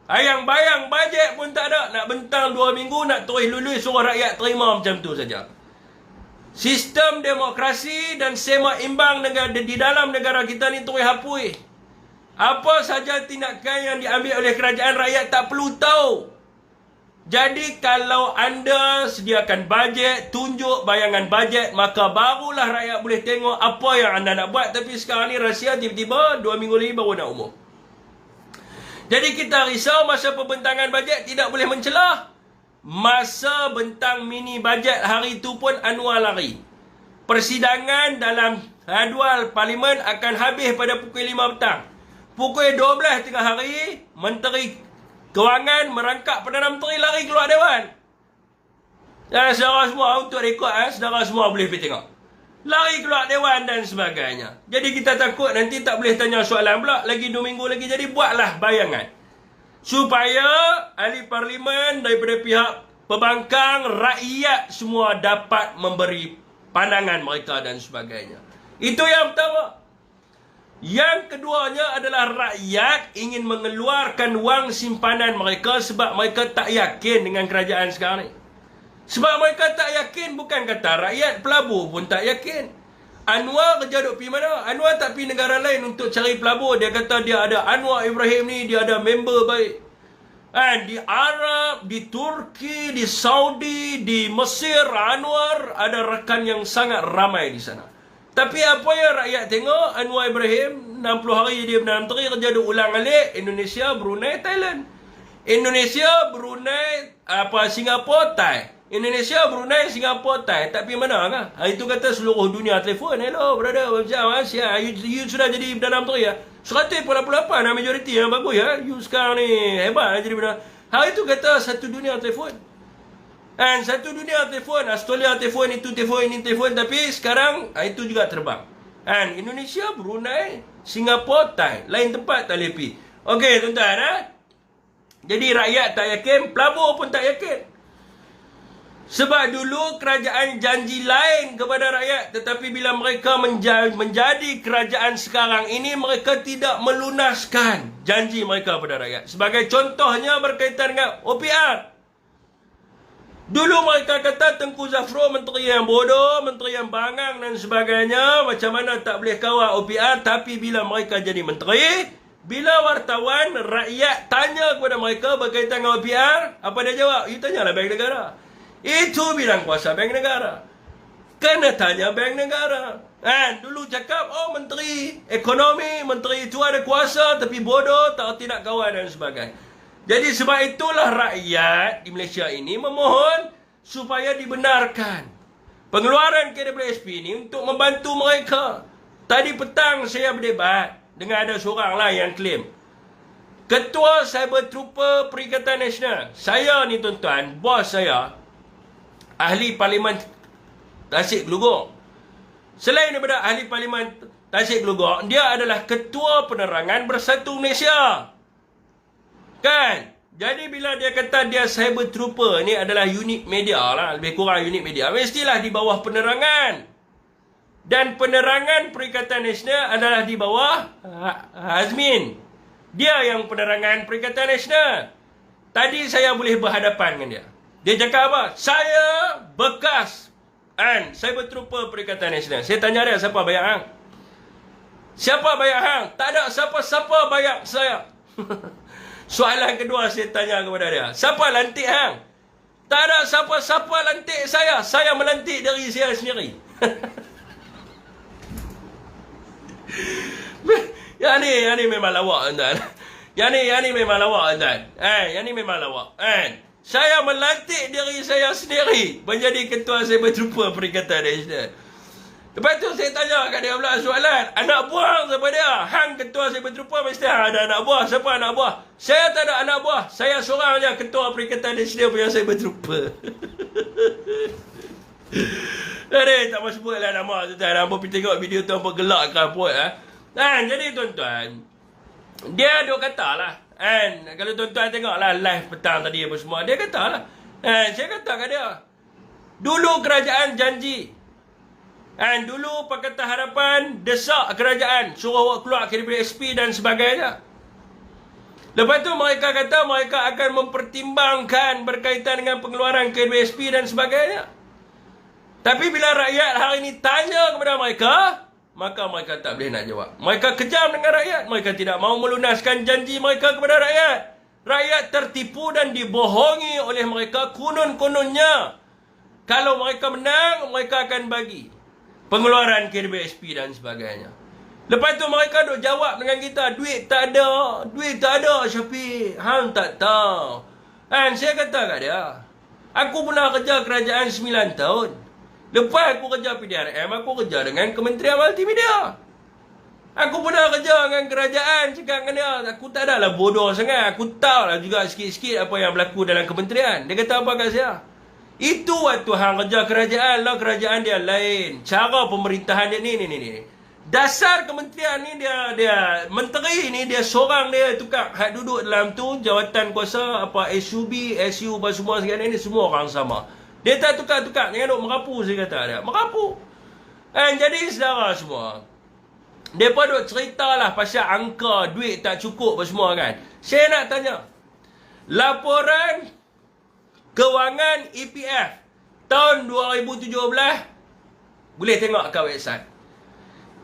Speaker 1: Yang bayang bajet pun tak ada. Nak bentang 2 minggu, nak terus lulus, suruh rakyat terima macam tu saja. Sistem demokrasi dan semak imbang di dalam negara kita ni terus hapus. Apa saja tindakan yang diambil oleh kerajaan, rakyat tak perlu tahu. Jadi kalau anda sediakan bajet, tunjuk bayangan bajet, maka barulah rakyat boleh tengok apa yang anda nak buat. Tapi sekarang ni rahsia, tiba-tiba 2 minggu lagi baru nak umum. Jadi kita risau masa pembentangan bajet tidak boleh mencelah. Masa bentang mini bajet hari itu pun Anwar lari. Persidangan dalam jadual parlimen akan habis pada pukul 5 petang. Pukul 12 tengah hari, Menteri Kewangan merangkap Perdana Menteri lari keluar Dewan. Saudara semua, untuk rekod, saudara semua boleh pergi tengok. Lari keluar dewan dan sebagainya. Jadi kita takut nanti tak boleh tanya soalan pula. Lagi 2 minggu lagi. Jadi buatlah bayangan. Supaya ahli parlimen daripada pihak pembangkang, rakyat semua dapat memberi pandangan mereka dan sebagainya. Itu yang pertama. Yang keduanya adalah rakyat ingin mengeluarkan wang simpanan mereka sebab mereka tak yakin dengan kerajaan sekarang ni. Sebab mereka tak yakin, bukan kata rakyat, pelabur pun tak yakin. Anwar kerja duk pergi mana? Anwar tak pergi negara lain untuk cari pelabur. Dia kata dia ada Anwar Ibrahim ni, dia ada member baik. Di Arab, di Turki, di Saudi, di Mesir, Anwar ada rakan yang sangat ramai di sana. Tapi apa yang rakyat tengok, Anwar Ibrahim 60 hari dia Perdana Menteri, kerja duk ulang alik Indonesia, Brunei, Thailand. Indonesia, Brunei, Singapura, Thai. Indonesia, Brunei, Singapura, Thai. Tak pergi mana kan? Hari tu kata seluruh dunia telefon. Hello, brother. Macam you sudah jadi Perdana Menteri ya? 188 lah majoriti yang bagus ya. You sekarang ni hebat jadi Perdana. Hari tu kata satu dunia telefon. Dan satu dunia telefon. Australia telefon, itu telefon, ini telefon. Tapi sekarang itu juga terbang. Dan Indonesia, Brunei, Singapura, Thai. Lain tempat tak boleh pergi. Okey, tuan-tuan. Jadi rakyat tak yakin, pelabur pun tak yakin. Sebab dulu kerajaan janji lain kepada rakyat, tetapi bila mereka menjadi kerajaan sekarang ini, mereka tidak melunaskan janji mereka kepada rakyat. Sebagai contohnya berkaitan dengan OPR. Dulu mereka kata Tengku Zafrul menteri yang bodoh, menteri yang bangang dan sebagainya, macam mana tak boleh kawal OPR. Tapi bila mereka jadi menteri, bila wartawan, rakyat tanya kepada mereka berkaitan dengan OPR, apa dia jawab? You tanyalah Bank Negara. Itu bidang kuasa Bank Negara. Kena tanya Bank Negara. Dulu cakap, menteri ekonomi, menteri itu ada kuasa tapi bodoh, tak tidak kawal dan sebagainya. Jadi sebab itulah rakyat di Malaysia ini memohon supaya dibenarkan pengeluaran KWSP ini untuk membantu mereka. Tadi petang saya berdebat dengan ada seorang lah yang claim, Ketua Cyber Trooper Perikatan Nasional. Saya ni tuan-tuan, bos saya ahli Parlimen Tasik Gelugor. Selain daripada ahli Parlimen Tasik Gelugor, dia adalah Ketua Penerangan Bersatu Malaysia. Kan? Jadi bila dia kata dia Cyber Trooper, ni adalah unit media lah, lebih kurang unit media, mestilah di bawah penerangan. Dan penerangan Perikatan Nasional adalah di bawah Azmin. Dia yang penerangan Perikatan Nasional. Tadi saya boleh berhadapan dengan dia. Dia cakap apa? Saya bekas Cyber Trooper Perikatan Nasional. Saya tanya dia, siapa bayar hang? Siapa bayar hang? Tak ada siapa-siapa bayar saya. Soalan kedua saya tanya kepada dia, siapa lantik hang? Tak ada siapa-siapa lantik saya. Saya melantik diri saya sendiri. Yang ni memang lawak tuan. Yang ni memang lawak tuan. Yang ni memang lawak. Saya melantik diri saya sendiri menjadi Ketua Cyber Trooper Perikatan Nasional. Lepas tu saya tanya kat dia pula soalan, anak buah siapa dia? Hang Ketua Cyber Trooper mesti ada anak buah. Siapa anak buah? Saya tak ada anak buah. Saya seorang je Ketua Perikatan Nasional punya Cyber Trooper. Tak mahu sebutlah nama tuan-tuan. Hampa pergi tengok video tu, hampa gelak ke apa. Jadi tuan-tuan, dia duk kata lah. Kalau tuan-tuan tengoklah live petang tadi apa semua, dia kata lah. Saya kata kat dia, dulu kerajaan janji. Dulu Pakatan Harapan desak kerajaan suruh awak keluar KWSP dan sebagainya. Lepas tu mereka kata mereka akan mempertimbangkan berkaitan dengan pengeluaran KWSP dan sebagainya. Tapi bila rakyat hari ini tanya kepada mereka, maka mereka tak boleh nak jawab. Mereka kejam dengan rakyat. Mereka tidak mahu melunaskan janji mereka kepada rakyat. Rakyat tertipu dan dibohongi oleh mereka. Konon-kononnya, kalau mereka menang, mereka akan bagi pengeluaran KWSP dan sebagainya. Lepas tu mereka duk jawab dengan kita, duit tak ada Syafiq, hang tak tahu. Saya kata kat dia, aku pernah kerja kerajaan 9 tahun. Lepas aku kerja PDRM, aku kerja dengan Kementerian Multimedia. Aku pernah kerja dengan kerajaan, cakap dengan dia, aku tak adalah bodoh sangat, aku tahu lah juga sikit-sikit apa yang berlaku dalam kementerian. Dia kata apa kat saya? Itu waktu hang kerja kerajaan lah, kerajaan dia lain. Cara pemerintahan dia ni. Dasar kementerian ni dia menteri ni dia seorang dia tukar hak duduk dalam tu jawatan kuasa apa SUB, SU apa semua sekalian ni semua orang sama. Dia tak tukar-tukar. Jangan duk merapu saya kata dia. Merapu. Jadi saudara semua, mereka duk ceritalah pasal angka duit tak cukup apa semua kan. Saya nak tanya, laporan kewangan EPF tahun 2017 boleh tengok kat website.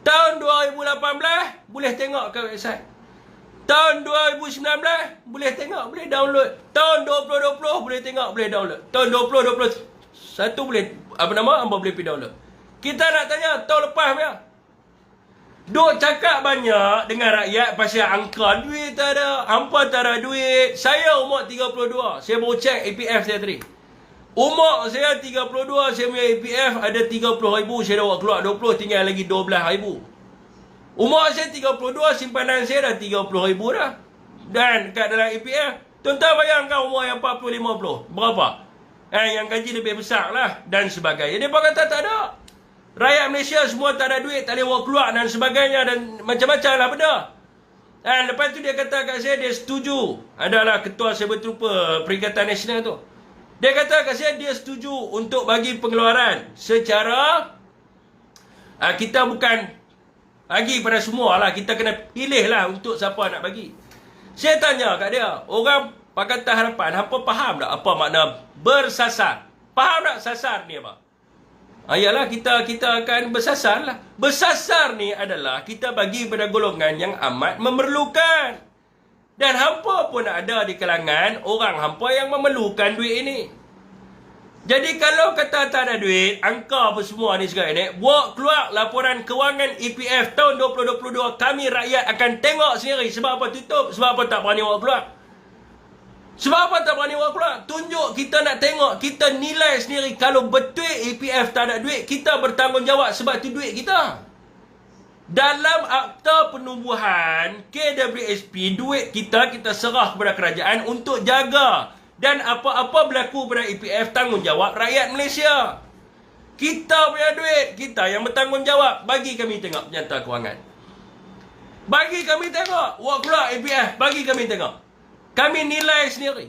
Speaker 1: Tahun 2018 boleh tengok kat website. Tahun 2019 boleh tengok, boleh download. Tahun 2020 boleh tengok, boleh download. Tahun 2021 boleh hangpa boleh pergi download. Kita nak tanya tahun lepas punya. Duk cakap banyak dengan rakyat pasal angka duit tak ada, hangpa tak ada duit. Saya umur 32. Saya baru check EPF saya tadi. Umur saya 32, saya punya EPF ada 30,000, saya dah buat keluar 20, tinggal lagi 12,000. Umur saya 32, simpanan saya dah 30,000 dah. Dan kat dalam EPF, tuan-tuan bayangkan umur yang 40-50, berapa? Yang gaji lebih besar lah dan sebagainya. Dia kata tak ada. Rakyat Malaysia semua tak ada duit, tak boleh buat keluar dan sebagainya dan macam-macam lah benda. Lepas tu dia kata kat saya, dia setuju. Adalah ketua saya bertupa Perikatan Nasional tu. Dia kata kat saya dia setuju untuk bagi pengeluaran secara kita bukan bagi pada semua lah. Kita kena pilih lah untuk siapa nak bagi. Saya tanya kat dia, orang Pakatan Harapan, apa faham tak apa makna bersasar? Faham tak sasar ni apa? Yalah kita akan bersasar lah. Bersasar ni adalah kita bagi pada golongan yang amat memerlukan. Dan hampa pun ada di kalangan orang hampa yang memerlukan duit ini. Jadi kalau kata tak ada duit, angka apa semua ni sekarang ni, buat keluar laporan kewangan EPF tahun 2022, kami rakyat akan tengok sendiri. Sebab apa tutup? Sebab apa tak berani buat keluar? Sebab apa tak berani buat keluar? Tunjuk kita nak tengok, kita nilai sendiri. Kalau betul EPF tak ada duit, kita bertanggungjawab sebab tu duit kita. Dalam Akta Penubuhan KWSP, duit kita serah kepada kerajaan untuk jaga. Dan apa-apa berlaku pada EPF, tanggungjawab rakyat Malaysia. Kita punya duit, kita yang bertanggungjawab. Bagi kami tengok penyata kewangan. Bagi kami tengok. Buat keluar EPF, bagi kami tengok. Kami nilai sendiri.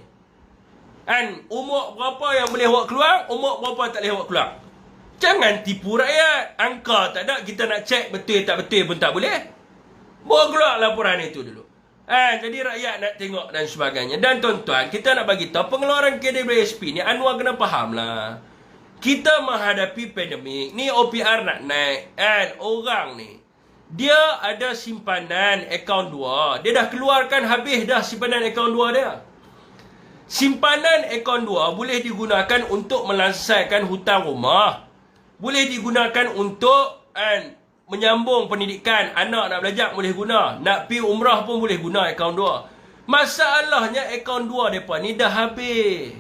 Speaker 1: Dan umur berapa yang boleh buat keluar, umur berapa tak boleh buat keluar. Jangan tipu rakyat. Angka tak ada, kita nak cek betul tak betul pun tak boleh. Bawa keluar laporan itu dulu. Jadi rakyat nak tengok dan sebagainya. Dan tuan-tuan, kita nak bagi tahu pengeluaran KWSP ni, Anwar kena faham lah. Kita menghadapi pandemik. Ni OPR nak naik. Orang ni, dia ada simpanan akaun 2. Dia dah keluarkan habis dah simpanan akaun 2 dia. Simpanan akaun 2 boleh digunakan untuk melansaikan hutang rumah. Boleh digunakan untuk menyambung pendidikan. Anak nak belajar boleh guna. Nak pergi umrah pun boleh guna akaun 2. Masalahnya akaun 2 mereka ni dah habis.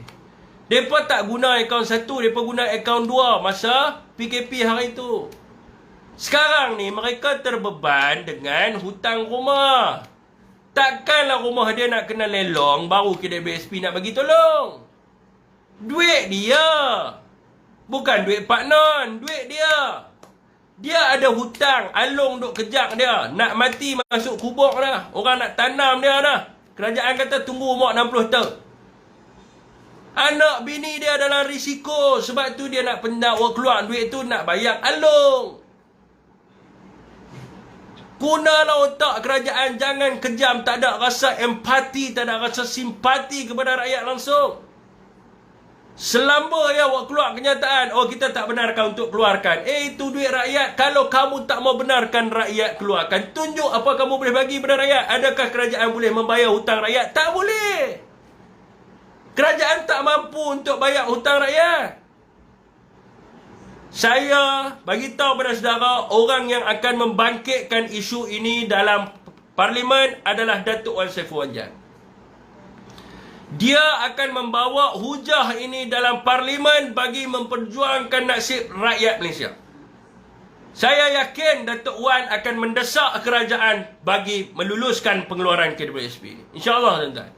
Speaker 1: Mereka tak guna akaun 1, mereka guna akaun 2 masa PKP hari itu. Sekarang ni mereka terbeban dengan hutang rumah. Takkanlah rumah dia nak kena lelong baru KWSP nak bagi tolong. Duit dia. Bukan duit Pak Non, duit dia. Dia ada hutang, Along duk kejak dia. Nak mati masuk kubur dah. Orang nak tanam dia dah. Kerajaan kata tunggu umur 60 tahun. Anak bini dia dalam risiko. Sebab tu dia nak keluar duit tu nak bayar Along. Gunalah otak kerajaan, jangan kejam. Tak ada rasa empati, tak ada rasa simpati kepada rakyat langsung. Selama ya awak keluar kenyataan, kita tak benarkan untuk keluarkan. Itu duit rakyat. Kalau kamu tak mau benarkan rakyat keluarkan, tunjuk apa kamu boleh bagi pada rakyat. Adakah kerajaan boleh membayar hutang rakyat? Tak boleh. Kerajaan tak mampu untuk bayar hutang rakyat. Saya bagi tahu pada saudara, orang yang akan membangkitkan isu ini dalam parlimen adalah Datuk Wan Saiful Anjan. Dia akan membawa hujah ini dalam parlimen bagi memperjuangkan nasib rakyat Malaysia. Saya yakin Datuk Wan akan mendesak kerajaan bagi meluluskan pengeluaran KWSP ini. InsyaAllah tuan-tuan.